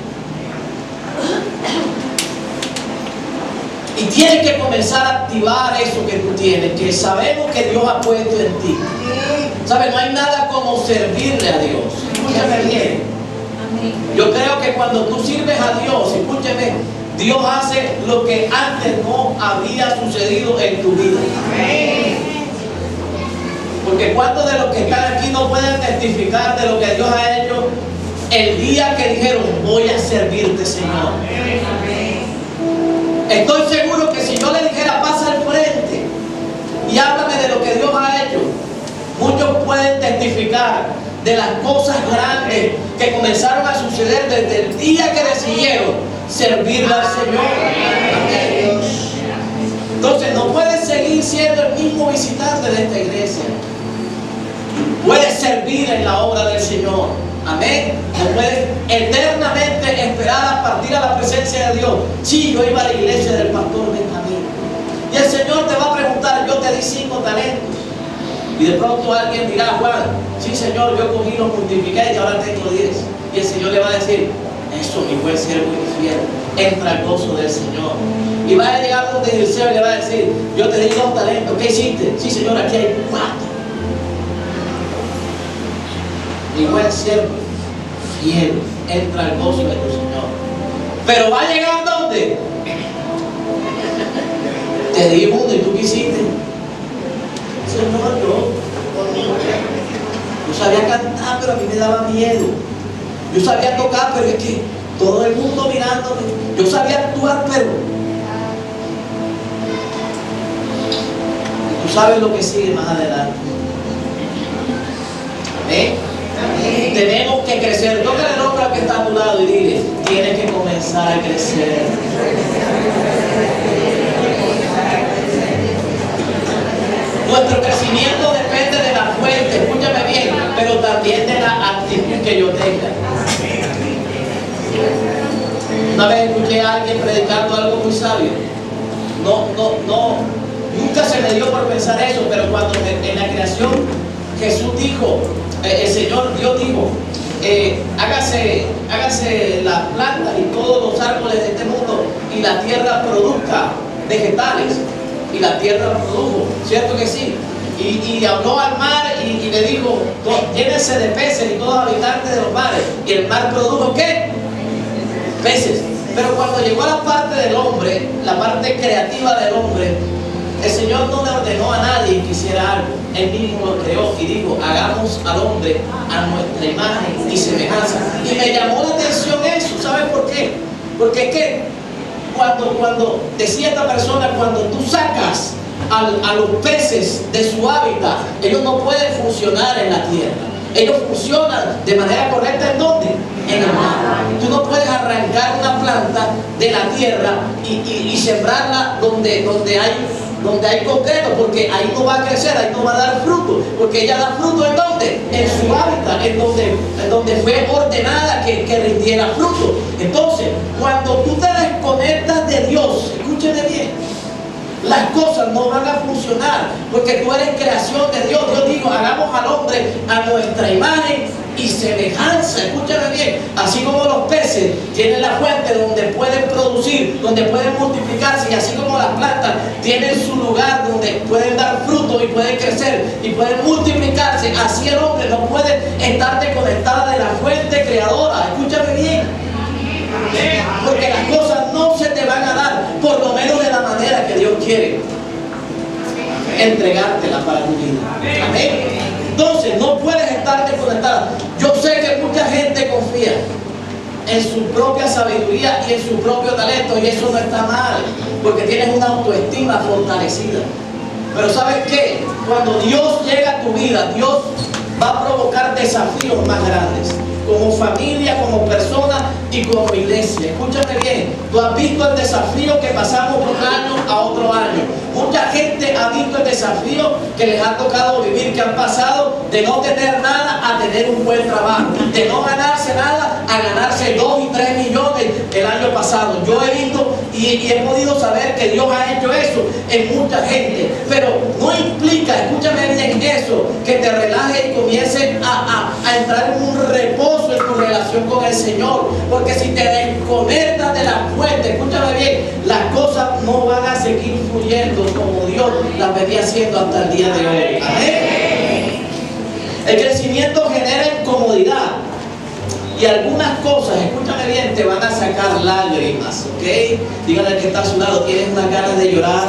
Y tienes que comenzar a activar eso que tú tienes, que sabemos que Dios ha puesto en ti. ¿Sabes? No hay nada como servirle a Dios. Escúchame bien. Yo creo que cuando tú sirves a Dios, escúchame, Dios hace lo que antes no había sucedido en tu vida. Porque ¿cuántos de los que están aquí no pueden testificar de lo que Dios ha hecho el día que dijeron, voy a servirte, Señor? Estoy seguro que si yo le dijera, pasa al frente y háblame de lo que Dios ha hecho, muchos pueden testificar de las cosas grandes que comenzaron a suceder desde el día que decidieron servirle al Señor. Entonces no puedes seguir siendo el mismo visitante de esta iglesia. Puedes servir en la obra del Señor. Amén. No puedes eternamente esperar a partir a la presencia de Dios. Sí, yo iba a la iglesia del pastor Benjamín. Y el Señor te va a preguntar, yo te di 5 talentos. Y de pronto alguien dirá, Juan, sí Señor, yo cogí, los multipliqué y ahora tengo 10. Y el Señor le va a decir, eso, mi buen siervo y fiel, entra al gozo del Señor. Y va a llegar donde Eliseo y le va a decir, yo te di 2 talentos, ¿qué hiciste? Sí Señor, aquí hay 4. Mi buen siervo fiel, entra al gozo de tu Señor. Pero va a llegar ¿dónde? Te di 1 y tú quisiste. Señor, yo sabía cantar, pero a mí me daba miedo. Yo sabía tocar, pero es que todo el mundo mirándome. Yo sabía actuar, pero tú sabes lo que sigue más adelante. Amén. Amén. Tenemos que crecer. Tócale el hombro al que está a tu lado y dile, tienes que comenzar a crecer. Nuestro crecimiento depende de la fuente, escúchame bien, pero también de la actitud que yo tenga. Una vez escuché a alguien predicando algo muy sabio. Nunca se me dio por pensar eso, pero cuando en la creación Jesús dijo, el Señor Dios dijo, hágase las plantas y todos los árboles de este mundo y la tierra produzca vegetales. Y la tierra produjo, ¿cierto que sí? Y habló al mar y le dijo, llénense de peces y todos habitantes de los mares. Y el mar produjo ¿qué? Peces. Pero cuando llegó a la parte del hombre, la parte creativa del hombre, el Señor no le ordenó a nadie que hiciera algo. Él mismo lo creó y dijo, hagamos al hombre a nuestra imagen y semejanza. Y me llamó la atención eso. ¿Sabes por qué? Porque es que cuando decía esta persona, cuando tú sacas a los peces de su hábitat, ellos no pueden funcionar en la tierra. Ellos funcionan de manera correcta ¿en dónde? En el mar. Tú no puedes arrancar una planta de la tierra y sembrarla donde hay concreto, porque ahí no va a crecer, ahí no va a dar fruto, porque ella da fruto ¿en dónde? En su hábitat, en donde fue ordenada que rindiera fruto. Entonces, cuando tú te desconectas de Dios, escúcheme bien, las cosas no van a funcionar, porque tú eres creación de Dios. Dios dijo, hagamos al hombre a nuestra imagen y semejanza. Escúchame bien. Así como los peces tienen la fuente donde pueden producir, donde pueden multiplicarse, y así como las plantas tienen su lugar donde pueden dar fruto y pueden crecer y pueden multiplicarse, así el hombre no puede estar desconectada de la fuente creadora. Escúchame bien. Porque las cosas no se te van a dar, por lo menos de la manera que Dios quiere entregártela para tu vida. Amén. Entonces no puedes estar desconectada. Yo sé que mucha gente confía en su propia sabiduría y en su propio talento, y eso no está mal, porque tienes una autoestima fortalecida. Pero ¿sabes qué? Cuando Dios llega a tu vida, Dios va a provocar desafíos más grandes, como familia, como persona y como iglesia. Escúchame bien, tú has visto el desafío que pasamos de un año a otro año. Mucha gente ha visto el desafío que les ha tocado vivir, que han pasado de no tener nada a tener un buen trabajo, de no ganarse nada a ganarse 2 y 3 millones el año pasado. Yo he visto y he podido saber que Dios ha hecho eso en mucha gente, pero no implica, escúchame bien eso, que te relajes y comiences a entrar en un reposo en tu relación con el Señor, porque si te desconectas de la fuente, escúchame bien, las cosas no van a seguir fluyendo como Dios las venía haciendo hasta el día de hoy. Amén. El crecimiento genera incomodidad, y algunas cosas, escúchame bien, te van a sacar lágrimas, ¿ok? Dígale al que está a su lado, ¿tienes unas ganas de llorar?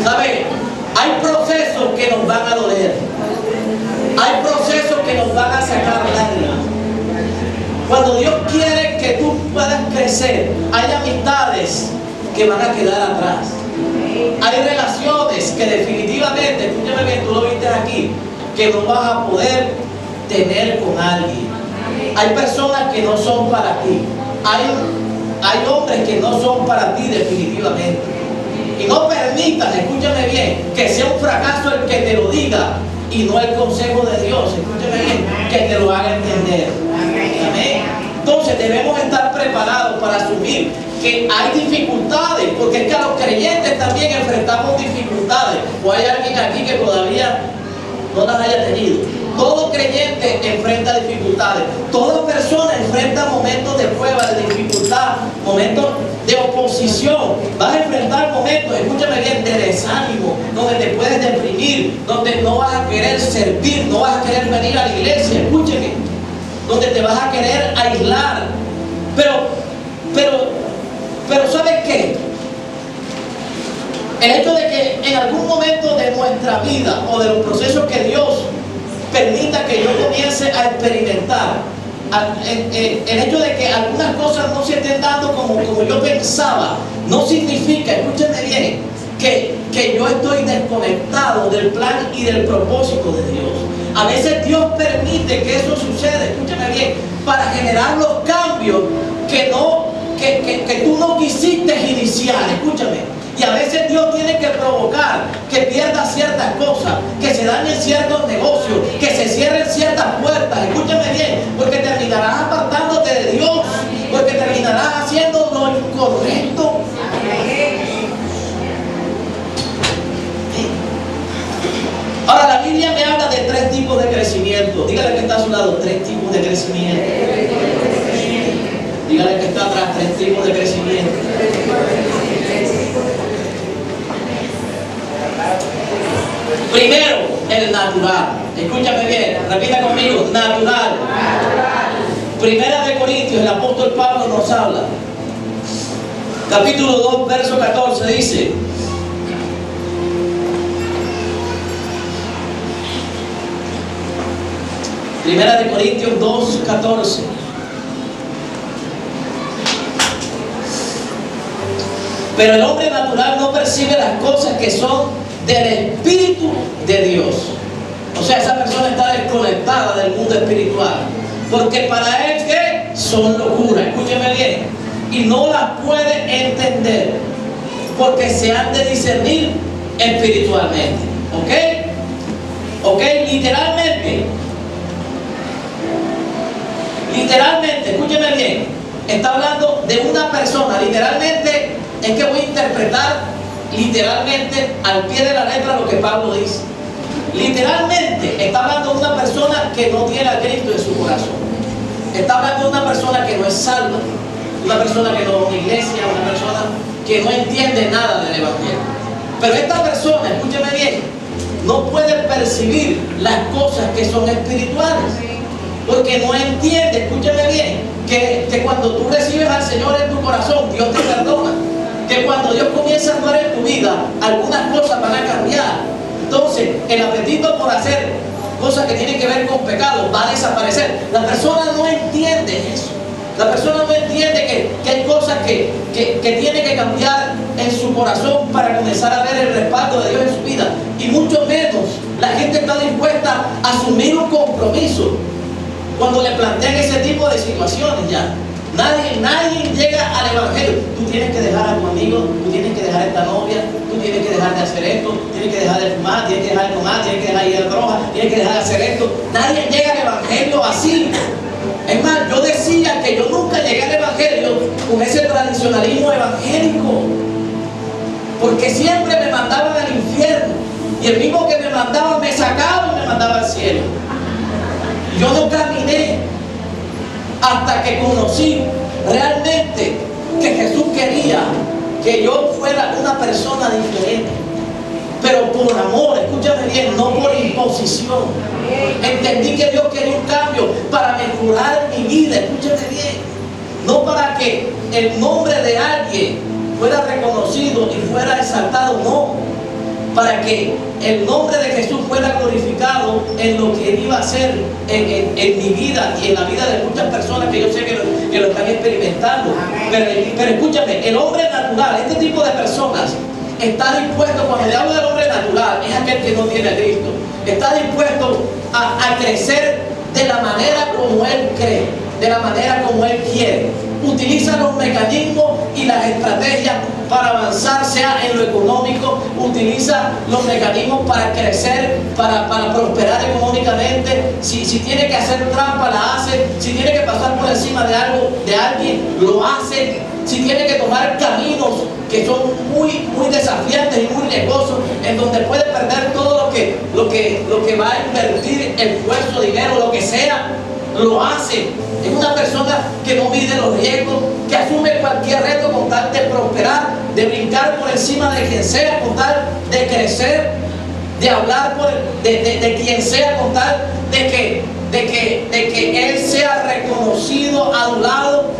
¿Sabe? Hay procesos que nos van a doler. Hay procesos que nos van a sacar lágrimas. Cuando Dios quiere que tú puedas crecer, hay amistades que van a quedar atrás. Hay relaciones que definitivamente, escúchame bien, tú lo viste aquí, que no vas a poder tener con alguien. Hay personas que no son para ti. Hay hombres que no son para ti definitivamente. Y no permitas, escúchame bien, que sea un fracaso el que te lo diga y no el consejo de Dios, escúchame bien, que te lo haga entender. Amén. Entonces debemos estar preparados para asumir que hay dificultades, porque es que a los creyentes también enfrentamos dificultades. O hay alguien aquí que todavía no las haya tenido. Todo creyente enfrenta dificultades. Toda persona enfrenta momentos de prueba, de dificultad, momentos de oposición. Vas a enfrentar momentos, escúchame bien, de desánimo, donde te puedes deprimir, donde no vas a querer servir, no vas a querer venir a la iglesia, escúchame, donde te vas a querer aislar. Pero ¿sabes qué? El hecho de que en algún momento de nuestra vida o de los procesos que Dios permita que yo comience a experimentar, el hecho de que algunas cosas no se estén dando como yo pensaba, no significa, escúchame bien, que yo estoy desconectado del plan y del propósito de Dios. A veces Dios permite que eso suceda, escúchame bien, para generar los cambios que tú no quisiste iniciar, escúchame. Y a veces Dios tiene que provocar que pierdas ciertas cosas, que se dañen ciertos negocios, que se cierren ciertas puertas. Escúchame bien, porque terminarás apartándote de Dios, porque terminarás haciendo lo incorrecto. Ahora la Biblia me habla de 3 tipos de crecimiento. Dígale que está a su lado, 3 tipos de crecimiento. Dígale que está atrás, 3 tipos de crecimiento. Primero, el natural. Escúchame bien, repita conmigo, natural. Primera de Corintios, el apóstol Pablo nos habla. Capítulo 2, verso 14 dice: Primera de Corintios 2, 14. Pero el hombre natural no percibe las cosas que son del Espíritu de Dios. O sea, esa persona está desconectada del mundo espiritual, porque para él, ¿qué? Son locuras, escúcheme bien, y no las puede entender, porque se han de discernir espiritualmente. ¿Ok? Literalmente, escúcheme bien, está hablando de una persona. Literalmente es que voy a interpretar literalmente al pie de la letra lo que Pablo dice. Literalmente está hablando de una persona que no tiene a Cristo en su corazón. Está hablando de una persona que no es salva, una persona que no va a una iglesia, una persona que no entiende nada del Evangelio. Pero esta persona, escúcheme bien, no puede percibir las cosas que son espirituales, porque no entiende, escúcheme bien, que cuando tú recibes al Señor en tu corazón, Dios te perdona. Que cuando Dios comienza a actuar en tu vida, algunas cosas van a cambiar. Entonces, el apetito por hacer cosas que tienen que ver con pecado va a desaparecer. La persona no entiende eso. La persona no entiende que hay cosas que tiene que cambiar en su corazón para comenzar a ver el respaldo de Dios en su vida. Y mucho menos la gente está dispuesta a asumir un compromiso cuando le plantean ese tipo de situaciones ya. Nadie llega al Evangelio. Tú tienes que dejar a tu amigo, tú tienes que dejar a esta novia, tú tienes que dejar de hacer esto, tienes que dejar de fumar, tienes que dejar de tomar, tienes que dejar de ir a la droga, tienes que dejar de hacer esto. Nadie llega al Evangelio así. Es más, yo decía que yo nunca llegué al Evangelio con ese tradicionalismo evangélico, porque siempre me mandaban al infierno, y el mismo que me mandaba me sacaba y me mandaba al cielo. Yo no caminé hasta que conocí realmente que Jesús quería que yo fuera una persona diferente, pero por amor, escúchame bien, no por imposición. Entendí que Dios quería un cambio para mejorar mi vida, escúchame bien, no para que el nombre de alguien fuera reconocido y fuera exaltado, no, para que el nombre de Jesús fuera glorificado en lo que Él iba a hacer en mi vida y en la vida de muchas personas que yo sé que lo están experimentando. Pero escúchame, el hombre natural, este tipo de personas, está dispuesto, cuando le hablo del hombre natural, es aquel que no tiene a Cristo, está dispuesto a crecer de la manera como Él cree, de la manera como Él quiere. Utiliza los mecanismos y las estrategias para avanzar, sea en lo económico, utiliza los mecanismos para crecer, para prosperar económicamente. Si tiene que hacer trampa, la hace. Si tiene que pasar por encima de algo, de alguien, lo hace. Si tiene que tomar caminos que son muy desafiantes y muy riesgosos, en donde puede perder todo lo que va a invertir, esfuerzo, dinero, lo que sea, lo hace. Es una persona que no mide los riesgos, que asume cualquier reto con tal de prosperar, de brincar por encima de quien sea, con tal de crecer, de hablar de quien sea, con tal de que él sea reconocido, adulado,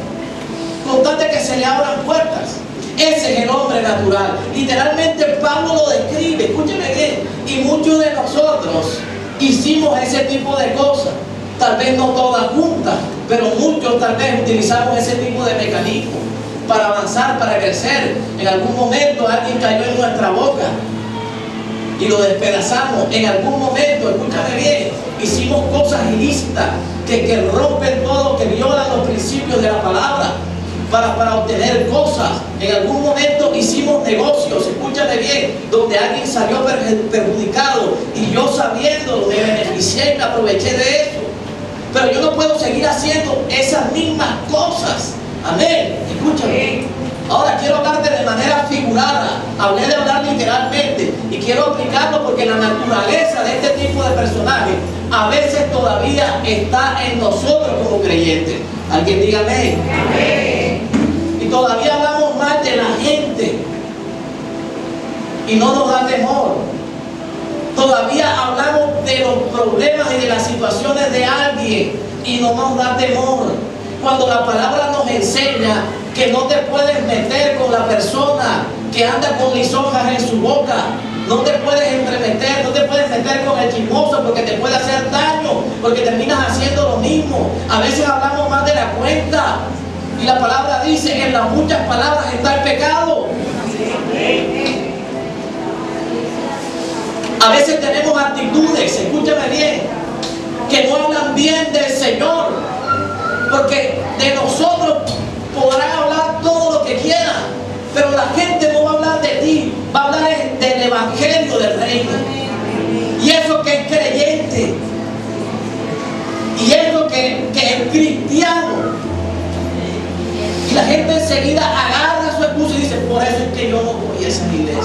con tal de que se le abran puertas. Ese es el hombre natural. Literalmente Pablo lo describe, escúcheme bien, y muchos de nosotros hicimos ese tipo de cosas. Tal vez no todas juntas, pero muchos tal vez utilizamos ese tipo de mecanismos para avanzar, para crecer. En algún momento alguien cayó en nuestra boca y lo despedazamos. En algún momento, escúchame bien, hicimos cosas ilícitas que rompen todo, que violan los principios de la palabra para obtener cosas. En algún momento hicimos negocios, escúchame bien, donde alguien salió perjudicado y yo sabiéndolo me beneficié y me aproveché de eso. Pero yo no puedo seguir haciendo esas mismas cosas. Amén. Escúchame. Ahora quiero hablarte de manera figurada. Hablé de hablar literalmente y quiero aplicarlo porque la naturaleza de este tipo de personajes a veces todavía está en nosotros como creyentes. Alguien diga amén. Amén. Y todavía hablamos mal de la gente y no nos da temor. Todavía hablamos de los problemas y de las situaciones de alguien y no nos da temor. Cuando la palabra nos enseña que no te puedes meter con la persona que anda con lisonjas en su boca, no te puedes entremeter, no te puedes meter con el chismoso porque te puede hacer daño, porque terminas haciendo lo mismo. A veces hablamos más de la cuenta y la palabra dice: en las muchas palabras está el pecado. A veces tenemos actitudes, escúchame bien, que no hablan bien del Señor, porque de nosotros podrán hablar todo lo que quieran, pero la gente no va a hablar de ti, va a hablar del Evangelio del Reino. Y eso que es creyente, y eso que es cristiano. Y la gente enseguida agarra su excusa y dice: por eso es que yo no voy a esa iglesia.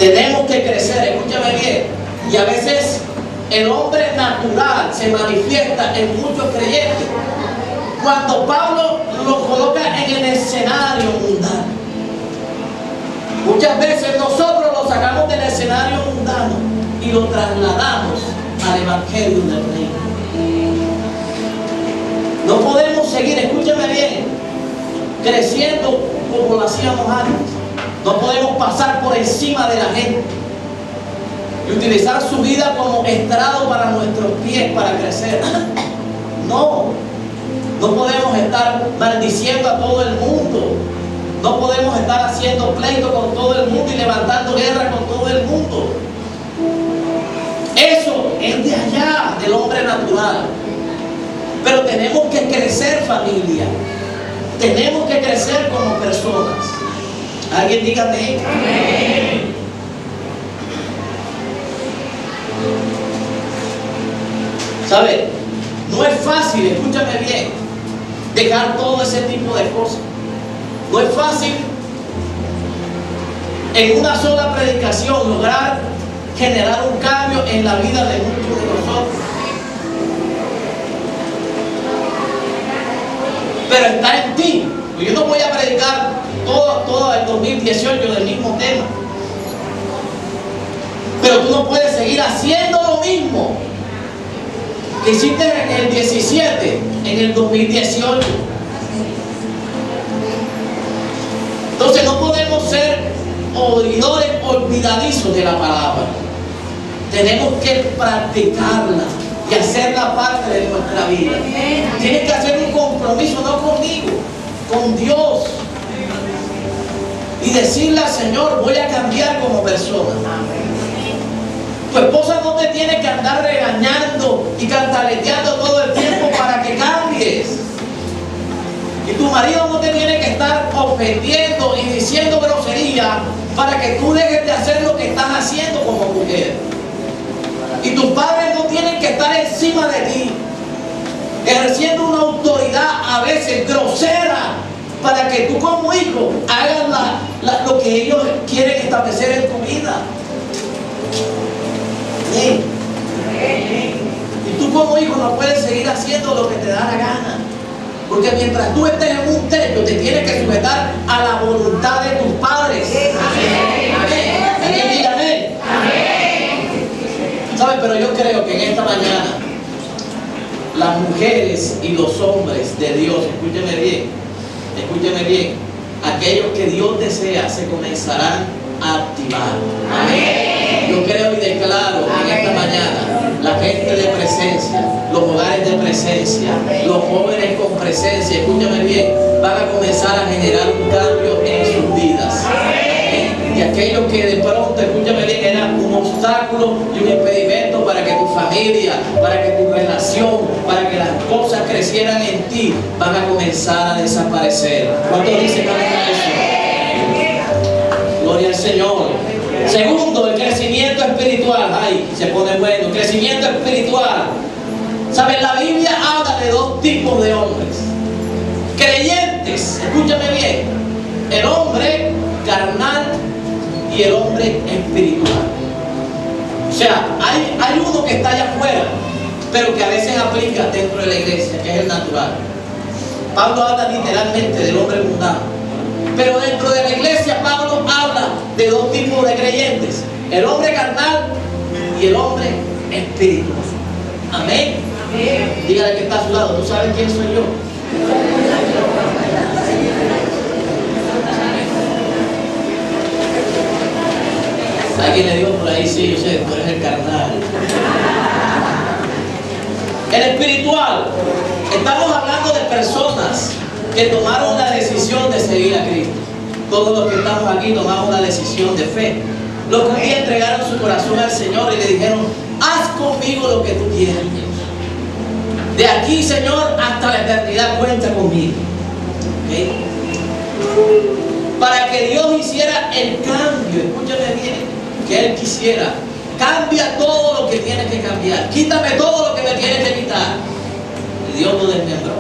Tenemos que crecer, escúchame bien. Y a veces el hombre natural se manifiesta en muchos creyentes. Cuando Pablo lo coloca en el escenario mundano, muchas veces nosotros lo sacamos del escenario mundano y lo trasladamos al evangelio del reino. No podemos seguir, escúchame bien, creciendo como lo hacíamos antes. No podemos pasar por encima de la gente y utilizar su vida como estrado para nuestros pies para crecer. No podemos estar maldiciendo a todo el mundo. No podemos estar haciendo pleito con todo el mundo y levantando guerra con todo el mundo. Eso es de allá, del hombre natural. Pero tenemos que crecer, familia. Tenemos que crecer como personas. ¿Alguien diga amén? Amén. ¿Sabe? No es fácil, escúchame bien, dejar todo ese tipo de cosas. No es fácil en una sola predicación lograr generar un cambio en la vida de muchos de nosotros. Pero está en ti. Yo no voy a predicar todo el 2018 del mismo tema. Pero tú no puedes seguir haciendo lo mismo que hiciste en el 17, en el 2018. Entonces no podemos ser oidores olvidadizos de la palabra. Tenemos que practicarla y hacerla parte de nuestra vida. Tienes que hacer un compromiso, no conmigo, con Dios. Y decirle al Señor, voy a cambiar como persona. Tu esposa no te tiene que andar regañando y cantaleteando todo el tiempo para que cambies. Y tu marido no te tiene que estar ofendiendo y diciendo grosería para que tú dejes de hacer lo que estás haciendo como mujer. Y tus padres no tienen que estar encima de ti, ejerciendo una autoridad a veces grosera para que tú como hijo hagas lo que ellos quieren establecer en tu vida. ¿Sí? Y tú como hijo no puedes seguir haciendo lo que te da la gana, porque mientras tú estés en un techo te tienes que sujetar a la voluntad de tus padres. Amén. Amén. ¿Sabes? Pero yo creo que en esta mañana las mujeres y los hombres de Dios, escúcheme bien, aquellos que Dios desea se comenzarán a activar. Amén. Yo creo y declaro en esta mañana la gente de presencia, los hogares de presencia, los jóvenes con presencia, escúchame bien, van a comenzar a generar un cambio en sus vidas. Y aquello que de pronto, escúchame bien, era un obstáculo y un impedimento para que tu familia, para que tu relación, para que las cosas crecieran en ti, van a comenzar a desaparecer. ¿Cuántos dicen amén a eso? Gloria al Señor. Segundo, el crecimiento espiritual. Ay, se pone bueno. Crecimiento espiritual. ¿Saben? La Biblia habla de dos tipos de hombres. Creyentes, escúchame bien. El hombre carnal y el hombre espiritual. O sea, hay uno que está allá afuera, pero que a veces aplica dentro de la iglesia, que es el natural. Pablo habla literalmente del hombre mundano, pero dentro de la iglesia Pablo habla de dos tipos de creyentes: el hombre carnal y el hombre espiritual. Amén. Dígale que está a su lado, ¿tú sabes quién soy yo? Alguien le dijo por ahí, sí, yo sé, tú eres el carnal. El espiritual. Estamos hablando de personas que tomaron la decisión de seguir a Cristo. Todos los que estamos aquí tomamos la decisión de fe. Los que un día entregaron su corazón al Señor y le dijeron, haz conmigo lo que tú quieras. De aquí, Señor, hasta la eternidad cuenta conmigo. ¿Okay? Para que Dios hiciera el cambio, escúchame bien, que Él quisiera. Cambia todo lo que tienes que cambiar. Quítame todo lo que me tienes que quitar. Y Dios lo desmembró.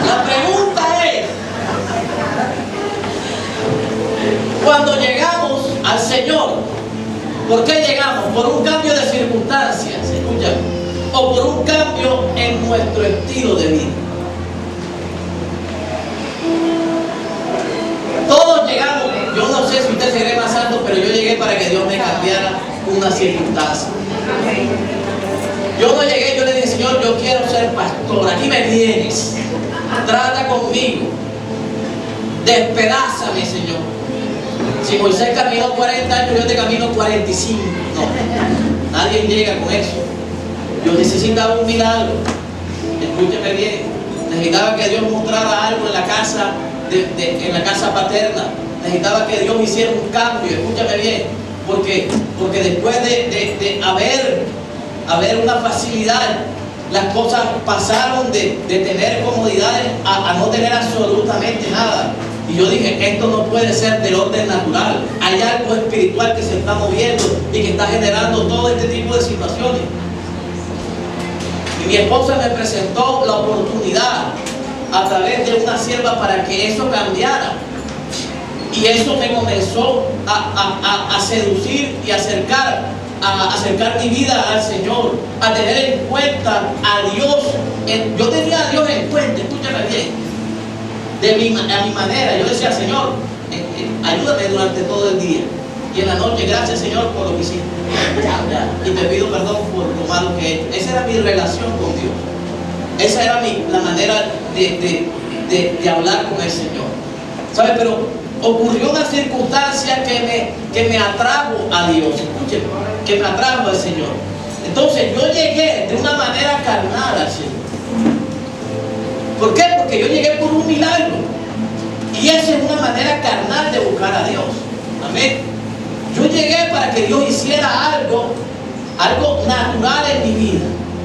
La pregunta es, cuando llegamos al Señor. ¿Por qué llegamos? Por un cambio de circunstancias, escucha, o por un cambio en nuestro estilo de vida. Todos llegamos, yo no sé si usted se cree más santo, pero yo llegué para que Dios me cambiara una circunstancia. Yo no llegué, yo le dije, Señor, yo quiero ser pastor, aquí me tienes, trata conmigo, despedázame, Señor. Si Moisés caminó 40 años, yo te camino 45. No, nadie llega con eso. Yo necesitaba un milagro. Escúcheme bien. Necesitaba que Dios mostrara algo en la casa, en la casa paterna. Necesitaba que Dios hiciera un cambio. Escúchame bien. Porque después de haber una facilidad, las cosas pasaron de tener comodidades a no tener absolutamente nada. Y yo dije, esto no puede ser del orden natural. Hay algo espiritual que se está moviendo y que está generando todo este tipo de situaciones. Y mi esposa me presentó la oportunidad a través de una sierva para que eso cambiara. Y eso me comenzó a seducir y acercar mi vida al Señor, a tener en cuenta a Dios. Yo tenía a Dios en cuenta, escúchame bien. A mi manera, yo decía, Señor, ayúdame durante todo el día. Y en la noche, gracias, Señor, por lo que hiciste. Y te pido perdón por lo malo que he hecho. Esa era mi relación con Dios. Esa era la manera de hablar con el Señor. ¿Sabe? Pero ocurrió una circunstancia que me atrajo a Dios. Escuchen, que me atrajo al Señor. Entonces yo llegué de una manera carnal al Señor. ¿Por qué? Porque yo llegué por un milagro. Y esa es una manera carnal de buscar a Dios. Amén. Yo llegué para que Dios hiciera algo natural en mi vida.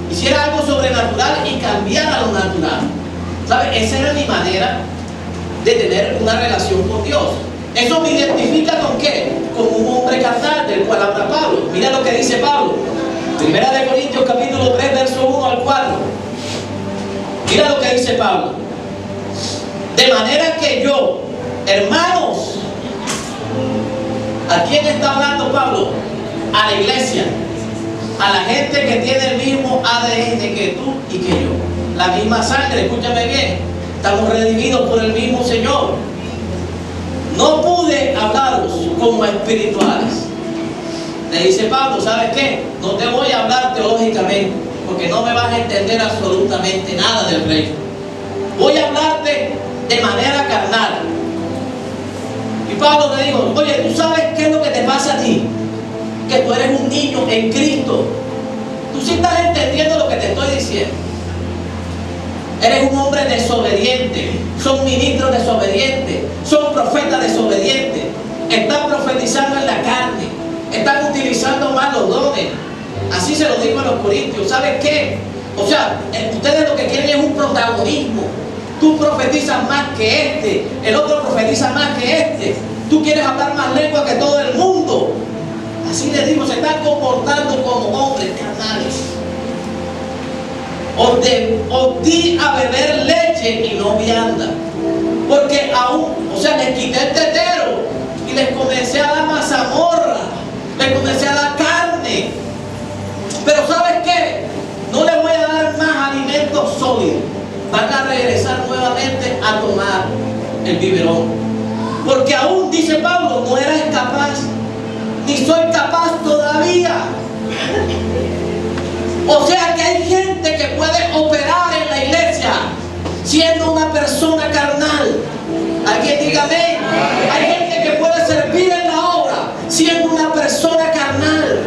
Hiciera algo sobrenatural y cambiara lo natural. ¿Sabe? Esa era mi manera de tener una relación con Dios. Eso me identifica con qué? Con un hombre carnal del cual habla Pablo. Mira lo que dice Pablo. Primera de Corintios capítulo 3, verso 1 al 4. Mira lo que dice Pablo. De manera que yo, hermanos, ¿a quién está hablando Pablo? A la iglesia, a la gente que tiene el mismo ADN que tú y que yo, la misma sangre. Escúchame bien, estamos redimidos por el mismo Señor. No pude hablaros como espirituales. Le dice Pablo, ¿sabes qué? No te voy a hablar teológicamente, porque no me vas a entender absolutamente nada del reino. Voy a hablarte de manera carnal. Y Pablo le dijo, oye, ¿tú sabes qué es lo que te pasa a ti? Que tú eres un niño en Cristo. Tú sí estás entendiendo lo que te estoy diciendo. Eres un hombre desobediente. Son ministros desobedientes. Son profetas desobedientes. Están profetizando en la carne. Están utilizando mal los dones. Así se lo digo a los corintios. ¿Sabes qué? O sea, ustedes lo que quieren es un protagonismo. Tú profetizas más que este, el otro profetiza más que este. Tú quieres hablar más lengua que todo el mundo. Así les digo, se están comportando como hombres carnales. Os di a beber leche y no vianda. Porque aún, o sea, les quité el tetero y les comencé a dar mazamorra. Les comencé a dar carne. Pero ¿sabes qué? No les voy a dar más alimentos sólidos. Van a regresar nuevamente a tomar el biberón. Porque aún, dice Pablo, no eras capaz, ni soy capaz todavía. O sea que hay gente que puede operar en la iglesia siendo una persona carnal. Alguien diga amén. Hay gente que puede servir en la obra siendo una persona carnal.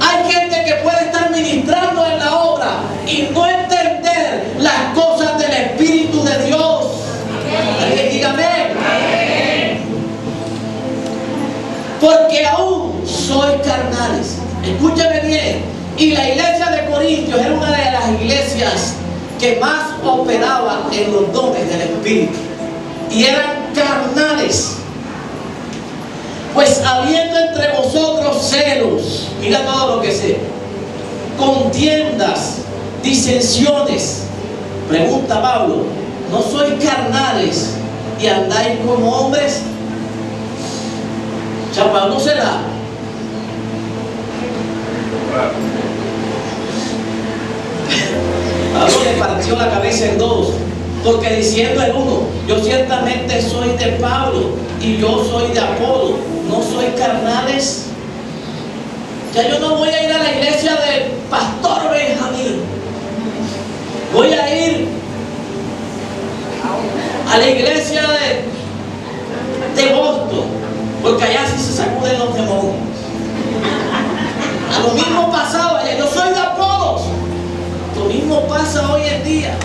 Hay gente que puede estar ministrando en la obra y no entender las cosas del Espíritu de Dios. Alguien diga amén. Porque aún sois carnales. Escúchame bien. Y la iglesia de Corintios era una de las iglesias que más operaba en los dones del Espíritu. Y eran carnales. Pues habiendo entre vosotros celos, mira todo lo que sé, contiendas, disensiones. Pregunta Pablo, ¿no sois carnales y andáis como hombres? O sea, Pablo se da. Pablo le partió la cabeza en dos, porque diciendo el uno, yo ciertamente soy de Pablo y yo soy de Apolo, no soy carnales. Ya yo no voy a ir a la iglesia del pastor Benjamín, voy a ir a la iglesia de Boston, porque allá sí se sacuden los demonios. A lo mismo pasaba allá, yo soy de Apolos. Lo mismo pasa hoy en día.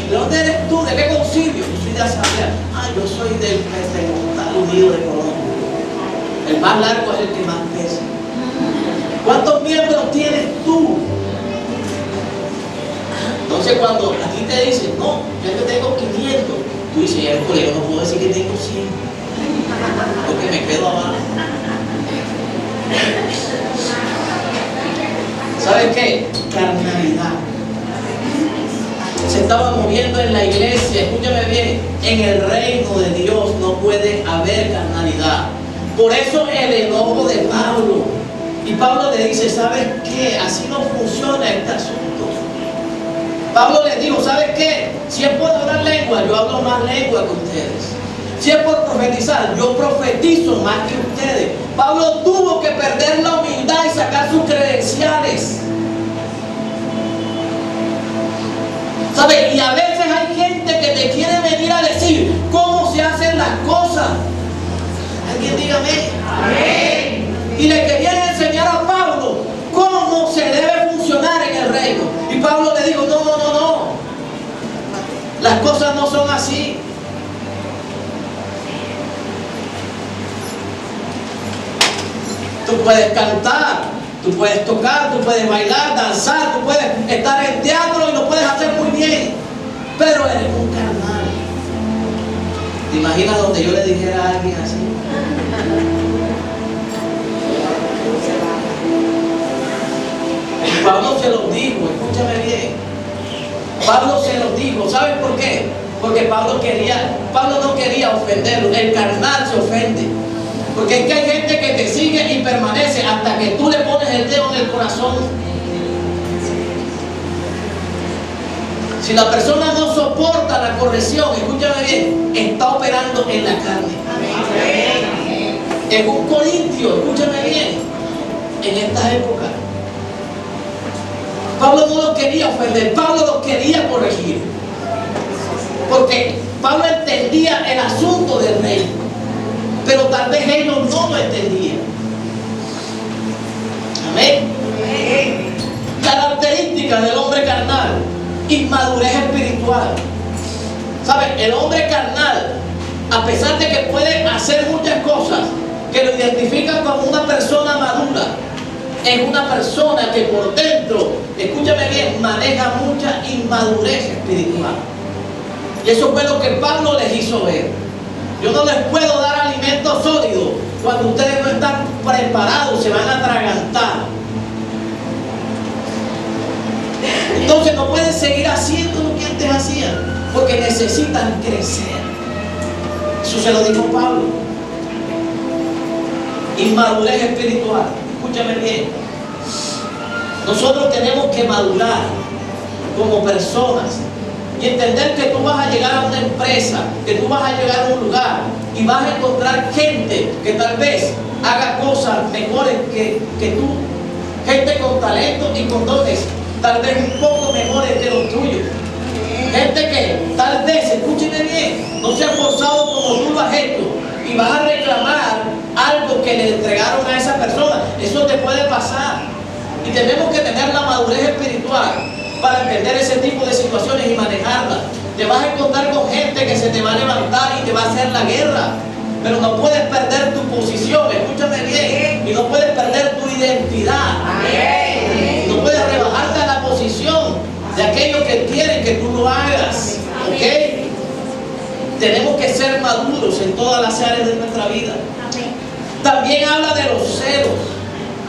¿De dónde eres tú? ¿De qué concilio? Yo soy de Asamblea. Ah, yo soy del Pentecostal Unido de Colombia. El más largo es el que más pesa. ¿Cuántos miembros tienes tú? Entonces cuando a ti te dicen, no, yo tengo 500, tú dices, ya, yo no puedo decir que tengo 100, porque me quedo abajo. ¿Sabes qué? Carnalidad. Se estaba moviendo en la iglesia, escúchame bien, en el reino de Dios no puede haber carnalidad. Por eso el enojo de Pablo. Y Pablo le dice, ¿sabes qué? Así no funciona este asunto. Pablo le dijo, ¿sabes qué? Si es por hablar lengua, yo hablo más lengua que ustedes. Si es por profetizar, yo profetizo más que ustedes. Pablo tuvo que perder la humildad y sacar sus credenciales. ¿Sabes? Y a veces hay gente que te quiere venir a decir cómo se hacen las cosas. Alguien dígame. Amén. Y le querían enseñar a Pablo cómo se debe funcionar en el reino. Y Pablo le dijo, no. Las cosas no son así. Tú puedes cantar, tú puedes tocar, tú puedes bailar, danzar, tú puedes estar en teatro y lo puedes hacer muy bien, pero eres un carnal. ¿Te imaginas donde yo le dijera a alguien así? Y Pablo se los dijo, escúchame bien. Pablo se los dijo, ¿sabes por qué? Porque Pablo no quería ofenderlo. El carnal se ofende. Porque es que hay gente que te sigue y permanece hasta que tú le pones el dedo en el corazón. Si la persona no soporta la corrección, escúchame bien, está operando en la carne. Amén. En un Corintio, escúchame bien, en esta época, Pablo no lo quería ofender, Pablo lo quería corregir. Porque Pablo entendía el asunto del reino. Pero tal vez ellos no lo entendían. Amén. Características del hombre carnal: inmadurez espiritual. ¿Sabes? El hombre carnal, a pesar de que puede hacer muchas cosas que lo identifican como una persona madura, es una persona que por dentro, escúchame bien, maneja mucha inmadurez espiritual. Y eso fue lo que Pablo les hizo ver. Yo no les puedo dar alimento sólido cuando ustedes no están preparados, se van a atragantar. Entonces no pueden seguir haciendo lo que antes hacían, porque necesitan crecer. Eso se lo dijo Pablo. Inmadurez espiritual. Escúchame bien. Nosotros tenemos que madurar como personas y entender que tú vas a llegar a una empresa, que tú vas a llegar a un lugar y vas a encontrar gente que tal vez haga cosas mejores que tú, gente con talento y con dones tal vez un poco mejores que los tuyos, gente que tal vez, escúcheme bien, no se ha esforzado como tú lo has hecho y vas a reclamar algo que le entregaron a esa persona. Eso te puede pasar y tenemos que tener la madurez espiritual para entender ese tipo de situaciones y manejarlas. Te vas a encontrar con gente que se te va a levantar y te va a hacer la guerra, pero no puedes perder tu posición, escúchame bien, y no puedes perder tu identidad. No puedes rebajarte a la posición de aquellos que quieren que tú lo hagas, ¿ok? Tenemos que ser maduros en todas las áreas de nuestra vida. También habla de los celos.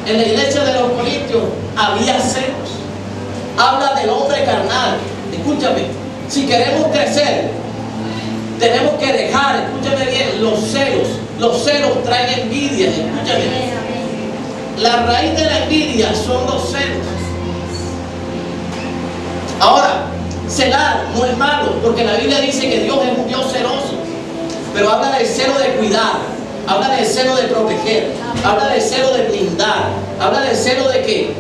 En la iglesia de los Corintios había celos. Habla del hombre carnal. Escúchame, si queremos crecer, tenemos que dejar, escúchame bien, los celos. Los celos traen envidia. Escúchame. La raíz de la envidia son los celos. Ahora, celar no es malo, porque la Biblia dice que Dios es un Dios celoso. Pero habla del celo de cuidar, habla del celo de proteger, habla del celo de blindar, habla del celo de que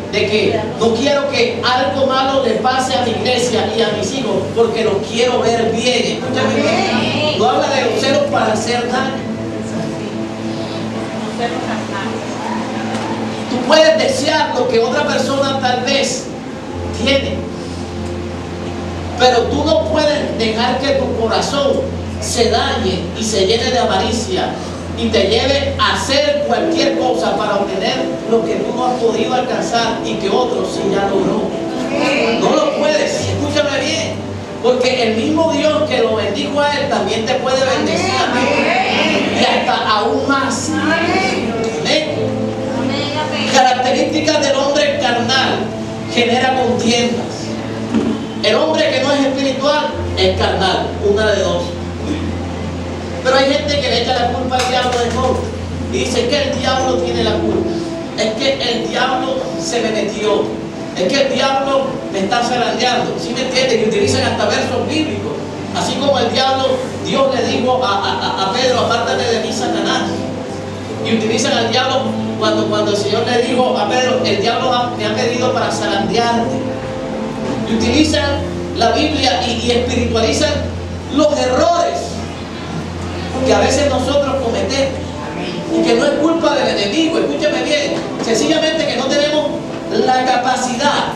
no quiero que algo malo le pase a mi iglesia y a mis hijos, porque los quiero ver bien. Escúchame bien. No habla de los celos para hacer daño. Tú puedes desear lo que otra persona tal vez tiene, pero tú no puedes dejar que tu corazón se dañe y se llene de avaricia y te lleve a hacer cualquier cosa para obtener lo que tú no has podido alcanzar y que otro sí ya logró. No lo puedes, escúchame bien, porque el mismo Dios que lo bendijo a él también te puede bendecir a ti y hasta aún más. Amén. Características del hombre carnal: genera contiendas. El hombre que no es espiritual es carnal, una de dos. Pero hay gente que le echa la culpa al diablo de todo y dice que el diablo tiene la culpa, es que el diablo se me metió, es que el diablo me está zarandeando. ¿Sí me entienden? Y utilizan hasta versos bíblicos. Así como el diablo, Dios le dijo a Pedro: apártate de mí, Satanás. Y utilizan al diablo cuando el Señor le dijo a Pedro: el diablo me ha pedido para zarandearte. Y utilizan la Biblia y espiritualizan los errores que a veces nosotros cometemos y que no es culpa del enemigo. Escúchame bien, sencillamente que no tenemos la capacidad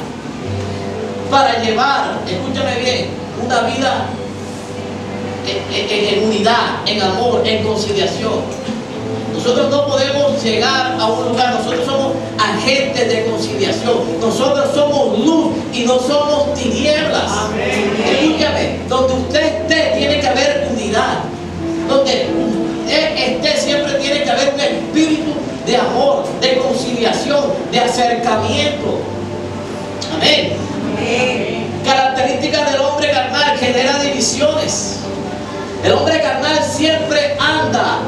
para llevar, escúchame bien, una vida en unidad, en amor, en conciliación. Nosotros no podemos llegar a un lugar, nosotros somos agentes de conciliación, nosotros somos luz y no somos tinieblas. Escúchame, donde usted esté tiene que haber unidad, donde usted esté siempre tiene que haber un espíritu de amor, de conciliación, de acercamiento. Amén. Características del hombre carnal: genera divisiones. El hombre carnal siempre anda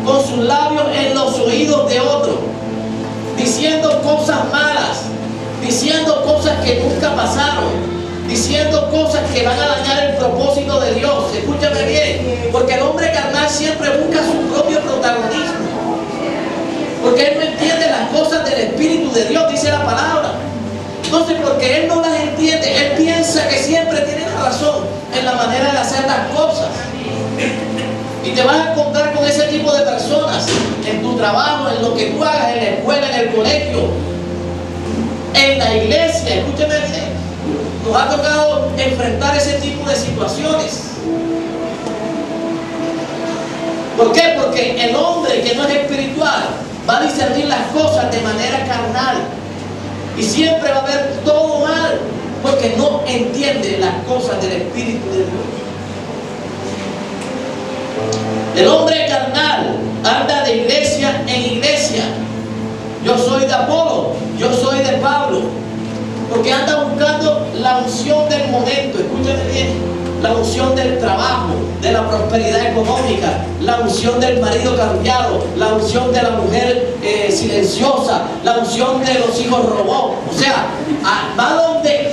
con sus labios en los oídos de otro, diciendo cosas malas, diciendo cosas que nunca pasaron, diciendo cosas que van a dañar el propósito de Dios. Escúchame bien, porque el hombre carnal siempre busca su propio protagonismo, porque él no entiende las cosas del Espíritu de Dios, dice la palabra. Entonces, porque él no las entiende, él piensa que siempre tiene la razón en la manera de hacer las cosas. Y te vas a encontrar con ese tipo de personas en tu trabajo, en lo que tú hagas, en la escuela, en el colegio, en la iglesia. Escúchame bien, nos ha tocado enfrentar ese tipo de situaciones. ¿Por qué? Porque el hombre que no es espiritual va a discernir las cosas de manera carnal y siempre va a ver todo mal, porque no entiende las cosas del Espíritu de Dios. El hombre carnal anda de iglesia en iglesia. Yo soy de Apolo, yo soy de Pablo, porque anda buscando la unción del momento. Escúchame bien, la unción del trabajo, de la prosperidad económica, la unción del marido cambiado, la unción de la mujer silenciosa, la unción de los hijos robots. O sea, va donde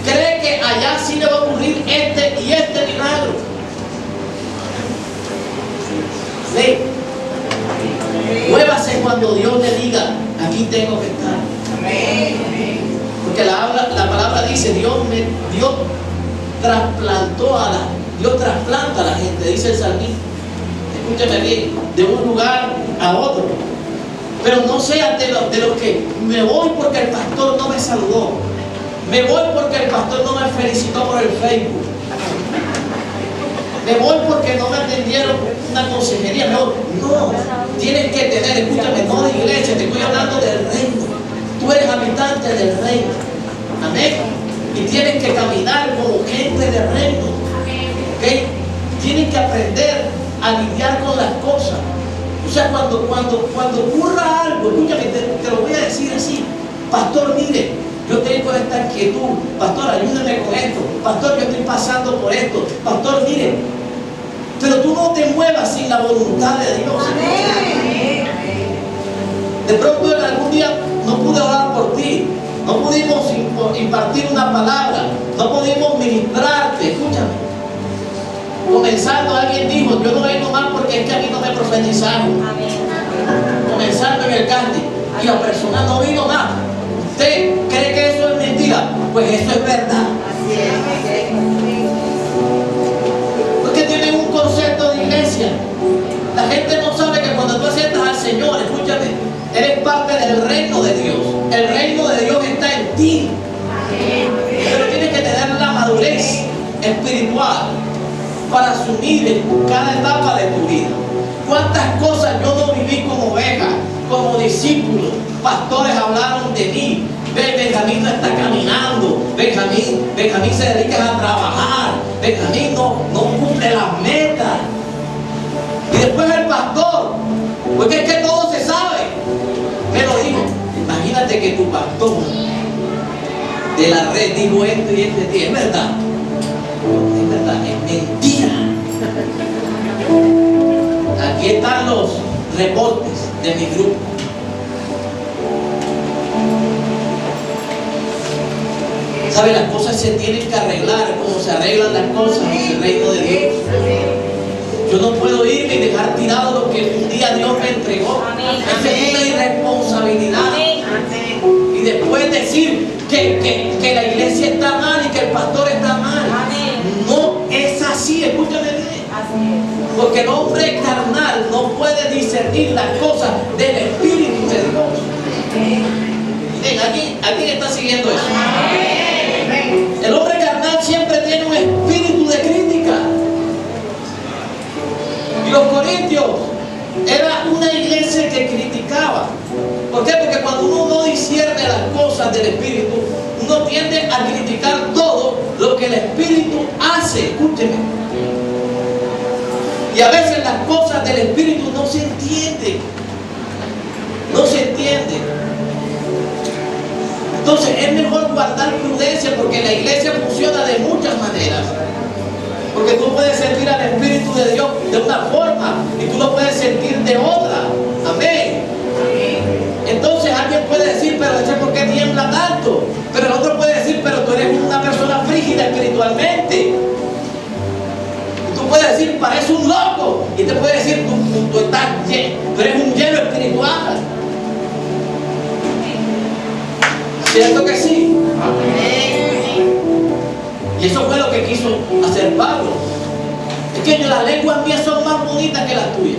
cree que allá sí le va a ocurrir este y este milagro. ¿Sí? Muévase cuando Dios le diga: aquí tengo que estar. Porque la palabra dice: Dios trasplanta a la gente, dice el salmista. Escúchame bien, de un lugar a otro. Pero no seas de los que me voy porque el pastor no me saludó, me voy porque el pastor no me felicitó por el Facebook, me voy porque no me atendieron una consejería. No, tienes que tener, escúchame, no de iglesia, te estoy hablando del reino. Tú eres habitante del reino. Amén. Y tienes que caminar como gente del reino. ¿Okay? Tienes que aprender a lidiar con las cosas. O sea, cuando ocurra algo, escúchame, te lo voy a decir así: pastor, mire, yo tengo esta inquietud, pastor, ayúdeme con esto, pastor, yo estoy pasando por esto, pastor, mire. Pero tú no te muevas sin la voluntad de Dios. De pronto en algún día no pude orar por ti, no pudimos impartir una palabra, no pudimos ministrarte. Escúchame. Comenzando alguien dijo, yo no vengo más porque es que a mí no me profetizaron. Comenzando en el cante y la persona no vino más. ¿Usted cree que eso es mentira? Pues eso es verdad. Porque tienen un concepto de iglesia. La gente no sabe que cuando tú aceptas al Señor, escúchame, eres parte del reino de Dios. El reino de Dios está en ti. Pero tienes que tener la madurez espiritual para asumir en cada etapa de tu vida. ¿Cuántas cosas yo no viví como oveja, como discípulo? Pastores hablaron de mí. Benjamín no está caminando. Benjamín se dedica a trabajar. Benjamín no cumple las metas. Y después el pastor, porque es que todo se sabe, me lo dijo. Imagínate que tu pastor de la red dijo esto y este día. Es verdad. Es verdad, es mentira. Aquí están los reportes de mi grupo. ¿Sabe? Las cosas se tienen que arreglar como se arreglan las cosas en el reino de Dios. Yo no puedo irme y dejar tirado lo que un día Dios me entregó. Esa es una irresponsabilidad. Y después decir que la iglesia está mal y que el pastor está mal. No es así, escúchame bien. Porque el hombre carnal no puede discernir las cosas del Espíritu de Dios. ¿Alguien está siguiendo eso? El hombre carnal siempre tiene un espíritu de crítica. Y los corintios era una iglesia que criticaba. ¿Por qué? Porque cuando uno no discierne las cosas del Espíritu, uno tiende a criticar todo lo que el Espíritu hace. Escúcheme. Y a veces las cosas del Espíritu no se entienden. No se entienden. Entonces es mejor guardar prudencia, porque la iglesia funciona de muchas maneras. Porque tú puedes sentir al Espíritu de Dios de una forma y tú lo puedes sentir de otra. Amén. Entonces alguien puede decir, pero ese ¿por qué tiembla tanto? Pero el otro puede decir, pero tú eres una persona frígida espiritualmente. Y tú puedes decir, parece un loco. Y te puede decir, tú eres un hielo espiritual. ¿Cierto que sí? Y eso fue lo que quiso hacer Pablo. Es que las lenguas mías son más bonitas que las tuyas.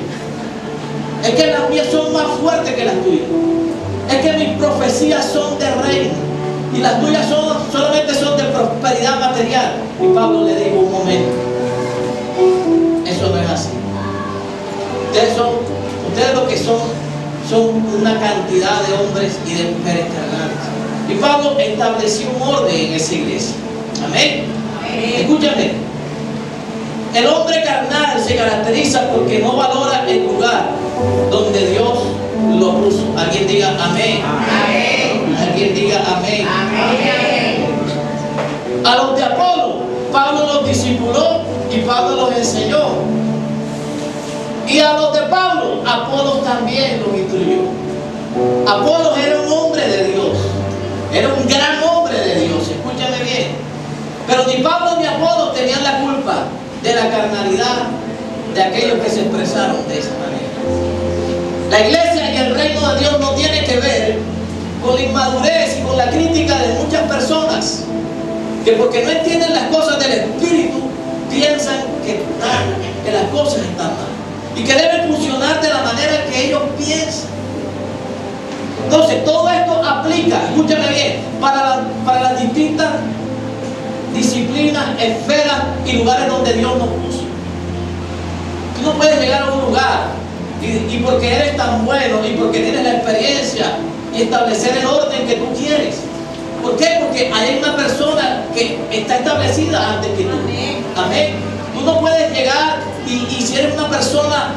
Es que las mías son más fuertes que las tuyas. Es que mis profecías son de reino y las tuyas solamente son de prosperidad material. Y Pablo le dijo, un momento, eso no es así. Ustedes lo que son una cantidad de hombres y de mujeres carnales. Y Pablo estableció un orden en esa iglesia. Amén. Escúchame. El hombre carnal se caracteriza porque no valora el lugar donde Dios lo puso. Alguien diga amén. Amén. Alguien diga amén. Amén. A los de Apolo, Pablo los discipuló y Pablo los enseñó. Y a los de Pablo, Apolo también los instruyó. Apolo era un hombre de Dios. Era un gran hombre de Dios, escúchame bien. Pero ni Pablo ni Apolo tenían la culpa de la carnalidad de aquellos que se expresaron de esa manera. La iglesia y el reino de Dios no tiene que ver con la inmadurez y con la crítica de muchas personas que porque no entienden las cosas del Espíritu piensan que las cosas están mal y que deben funcionar de la manera que ellos piensan. Entonces todo esto aplica, escúchame bien, para las distintas disciplinas, esferas y lugares donde Dios nos puso. Tú no puedes llegar a un lugar y porque eres tan bueno y porque tienes la experiencia y establecer el orden que tú quieres. ¿Por qué? Porque hay una persona que está establecida antes que tú. Amén. Tú no puedes llegar y si eres una persona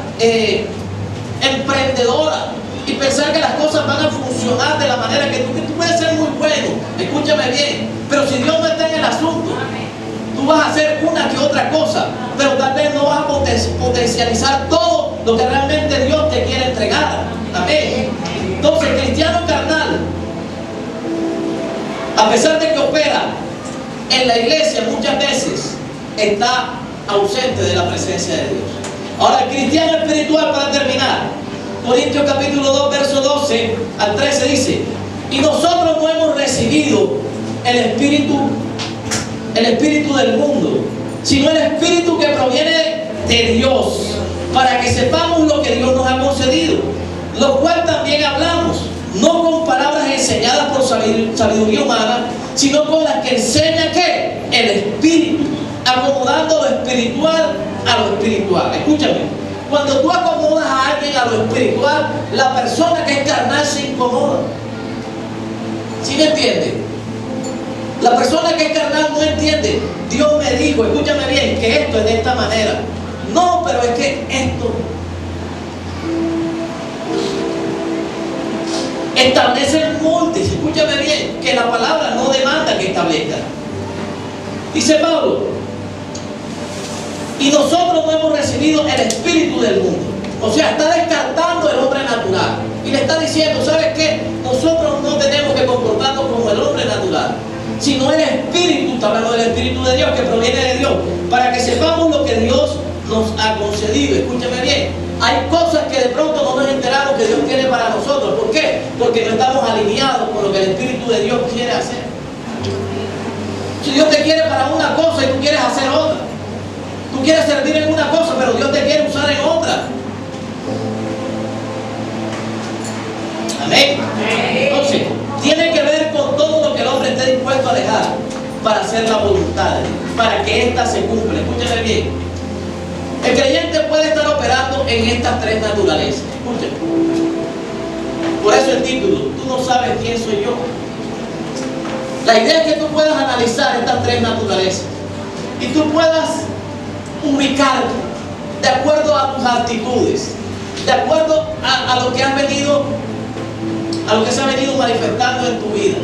emprendedora y pensar que las cosas van a funcionar de la manera que tú puedes ser muy bueno, escúchame bien, pero si Dios no está en el asunto, Tú vas a hacer una que otra cosa, pero tal vez no vas a potencializar todo lo que realmente Dios te quiere entregar. Amén. Entonces, el cristiano carnal, a pesar de que opera en la iglesia, muchas veces está ausente de la presencia de Dios. Ahora, el cristiano espiritual, para terminar, Corintios capítulo 2, verso 12 al 13 dice: y nosotros no hemos recibido el espíritu del mundo, sino el espíritu que proviene de Dios, para que sepamos lo que Dios nos ha concedido, lo cual también hablamos, no con palabras enseñadas por sabiduría humana, sino con las que enseña ¿qué? El espíritu, acomodando lo espiritual a lo espiritual. Escúchame, cuando tú acomodas a alguien a lo espiritual, la persona que es carnal se incomoda. ¿Sí me entiende? La persona que es carnal no entiende. Dios me dijo, escúchame bien, que esto es de esta manera. No, pero es que esto establece el molde. Escúchame bien, que la palabra no demanda que establezca. Dice Pablo: y nosotros no hemos recibido el espíritu del mundo. O sea, está descartando el hombre natural. Y le está diciendo, ¿sabes qué? Nosotros no tenemos que comportarnos como el hombre natural, sino el espíritu, está hablando del espíritu de Dios, que proviene de Dios, para que sepamos lo que Dios nos ha concedido. Escúchame bien, hay cosas que de pronto no nos enteramos que Dios tiene para nosotros. ¿Por qué? Porque no estamos alineados con lo que el espíritu de Dios quiere hacer. Si Dios te quiere para una cosa y tú quieres hacer otra, tú quieres servir en una cosa, pero Dios te quiere usar en otra. Amén. Entonces, tiene que ver con todo lo que el hombre esté dispuesto a dejar para hacer la voluntad, para que ésta se cumpla. Escúchame bien. El creyente puede estar operando en estas tres naturalezas. Escúchame. Por eso el título: tú no sabes quién soy yo. La idea es que tú puedas analizar estas tres naturalezas y tú puedas ubicarte de acuerdo a tus actitudes, de acuerdo a lo que has venido, a lo que se ha venido manifestando en tu vida.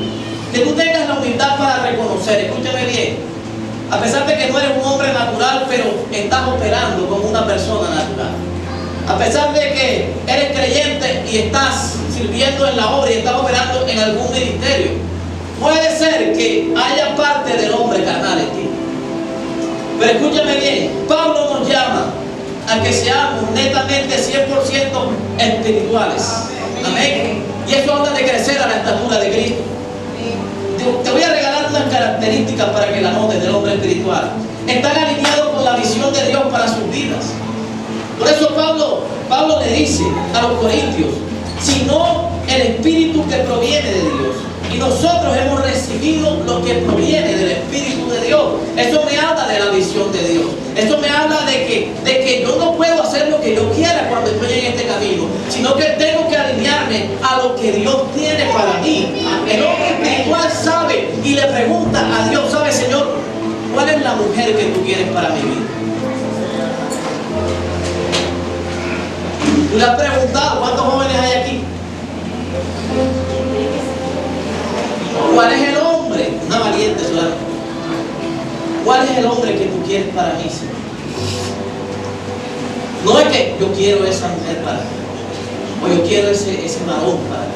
Que tú tengas la humildad para reconocer. Escúchame bien, a pesar de que no eres un hombre natural, pero estás operando como una persona natural. A pesar de que eres creyente y estás sirviendo en la obra y estás operando en algún ministerio, puede ser que haya parte del hombre carnal en ti. Pero escúchame bien, Pablo nos llama a que seamos netamente 100% espirituales. Amén. Y eso habla de crecer a la estatura de Cristo. Te voy a regalar unas características para que la notes del hombre espiritual. Están alineados con la visión de Dios para sus vidas. Por eso Pablo le dice a los corintios: sino el espíritu que proviene de Dios. Y nosotros hemos recibido lo que proviene del Espíritu de Dios. Eso me habla de la visión de Dios. Eso me habla de que yo no puedo hacer lo que yo quiera cuando estoy en este camino, sino que tengo que alinearme a lo que Dios tiene para mí. El hombre espiritual sabe y le pregunta a Dios: ¿sabe, Señor, cuál es la mujer que tú quieres para mi vida? ¿Tú le has preguntado? ¿Cuántos jóvenes hay aquí? ¿Cuál es el hombre? Una valiente solamente. ¿Cuál es el hombre que tú quieres para mí, Señor? No es que yo quiero esa mujer para mí, o yo quiero ese varón para mí.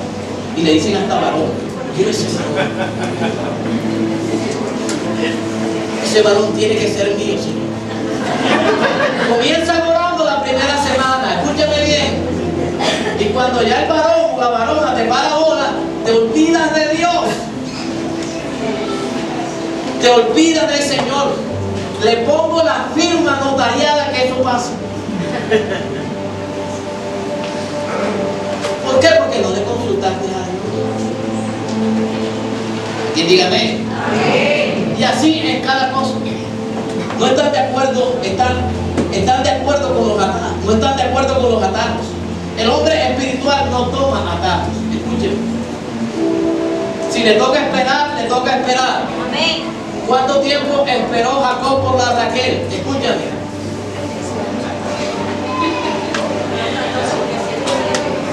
Y le dicen hasta varón: quiero ese varón. Ese varón tiene que ser mío, Señor. Comienza orando la primera semana, escúchame bien. Y cuando ya el varón o la varona te para bola, te olvidas de Dios. Te olvidas del Señor. Le pongo la firma notariada que eso pasa. ¿Por qué? Porque no le consultaste a Dios. Y dígame. Y así en cada cosa. No están de acuerdo, están de acuerdo con los atajos. No están de acuerdo con los atajos. El hombre espiritual no toma atajos. Escúcheme. Si le toca esperar, le toca esperar. Amén. ¿Cuánto tiempo esperó Jacob por la Raquel? Escúchame.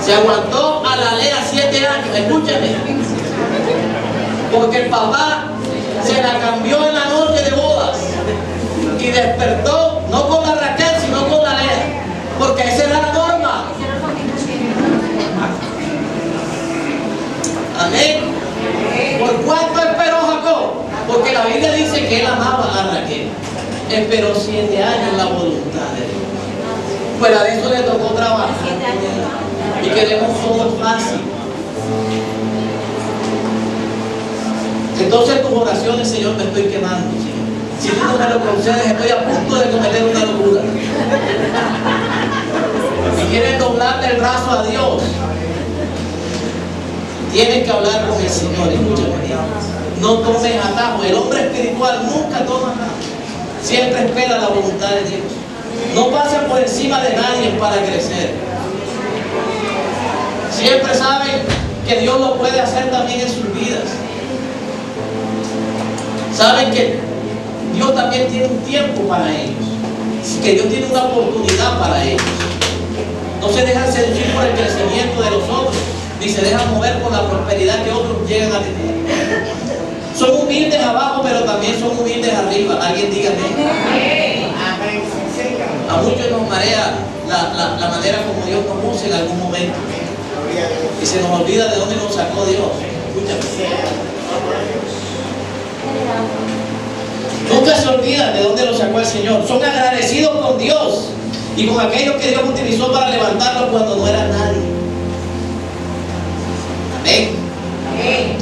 Se aguantó a la Lea 7 años. Escúchame. Porque el papá se la cambió en la noche de bodas. despertó no con la Raquel, sino con la Lea, porque esa era la norma. Amén. ¿Por cuánto esperó Jacob? Porque la Biblia dice que él amaba a Raquel. Esperó 7 años en la voluntad de Dios. Pues a eso le tocó trabajar. Y queremos todo fácil. Entonces tus oraciones, Señor, me estoy quemando, Señor. Si tú no me lo concedes, estoy a punto de cometer una locura. Si quieres doblarle el brazo a Dios, tienes que hablar con el Señor. Escúchame bien. No tomes atajo. El hombre espiritual nunca toma atajo. Siempre espera la voluntad de Dios. No pasa por encima de nadie para crecer. Siempre saben que Dios lo puede hacer también en sus vidas. Saben que Dios también tiene un tiempo para ellos, que Dios tiene una oportunidad para ellos. No se dejan seducir por el crecimiento de los otros, ni se dejan mover por la prosperidad que otros llegan a tener. Son humildes abajo, pero también son humildes arriba. Alguien diga amén. A muchos nos marea la manera como Dios nos usa en algún momento. Y se nos olvida de dónde nos sacó Dios. Escúchame. Nunca se olvidan de dónde los sacó el Señor. Son agradecidos con Dios y con aquellos que Dios utilizó para levantarlos cuando no era nadie. Amén. Amén.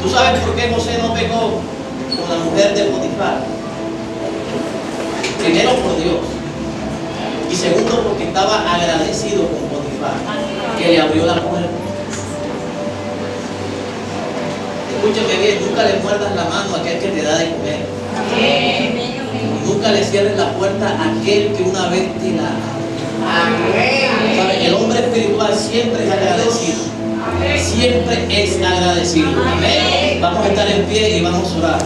¿Tú sabes por qué José no pecó con la mujer de Potifar? Primero por Dios y segundo porque estaba agradecido con Potifar, que le abrió la puerta. Escúchame bien, nunca le muerdas la mano a aquel que te da de comer. Y nunca le cierres la puerta a aquel que una vez te la da. ¿Sabe? El hombre espiritual siempre es agradecido. Siempre es agradecido. Amén. Vamos a estar en pie y vamos a orar.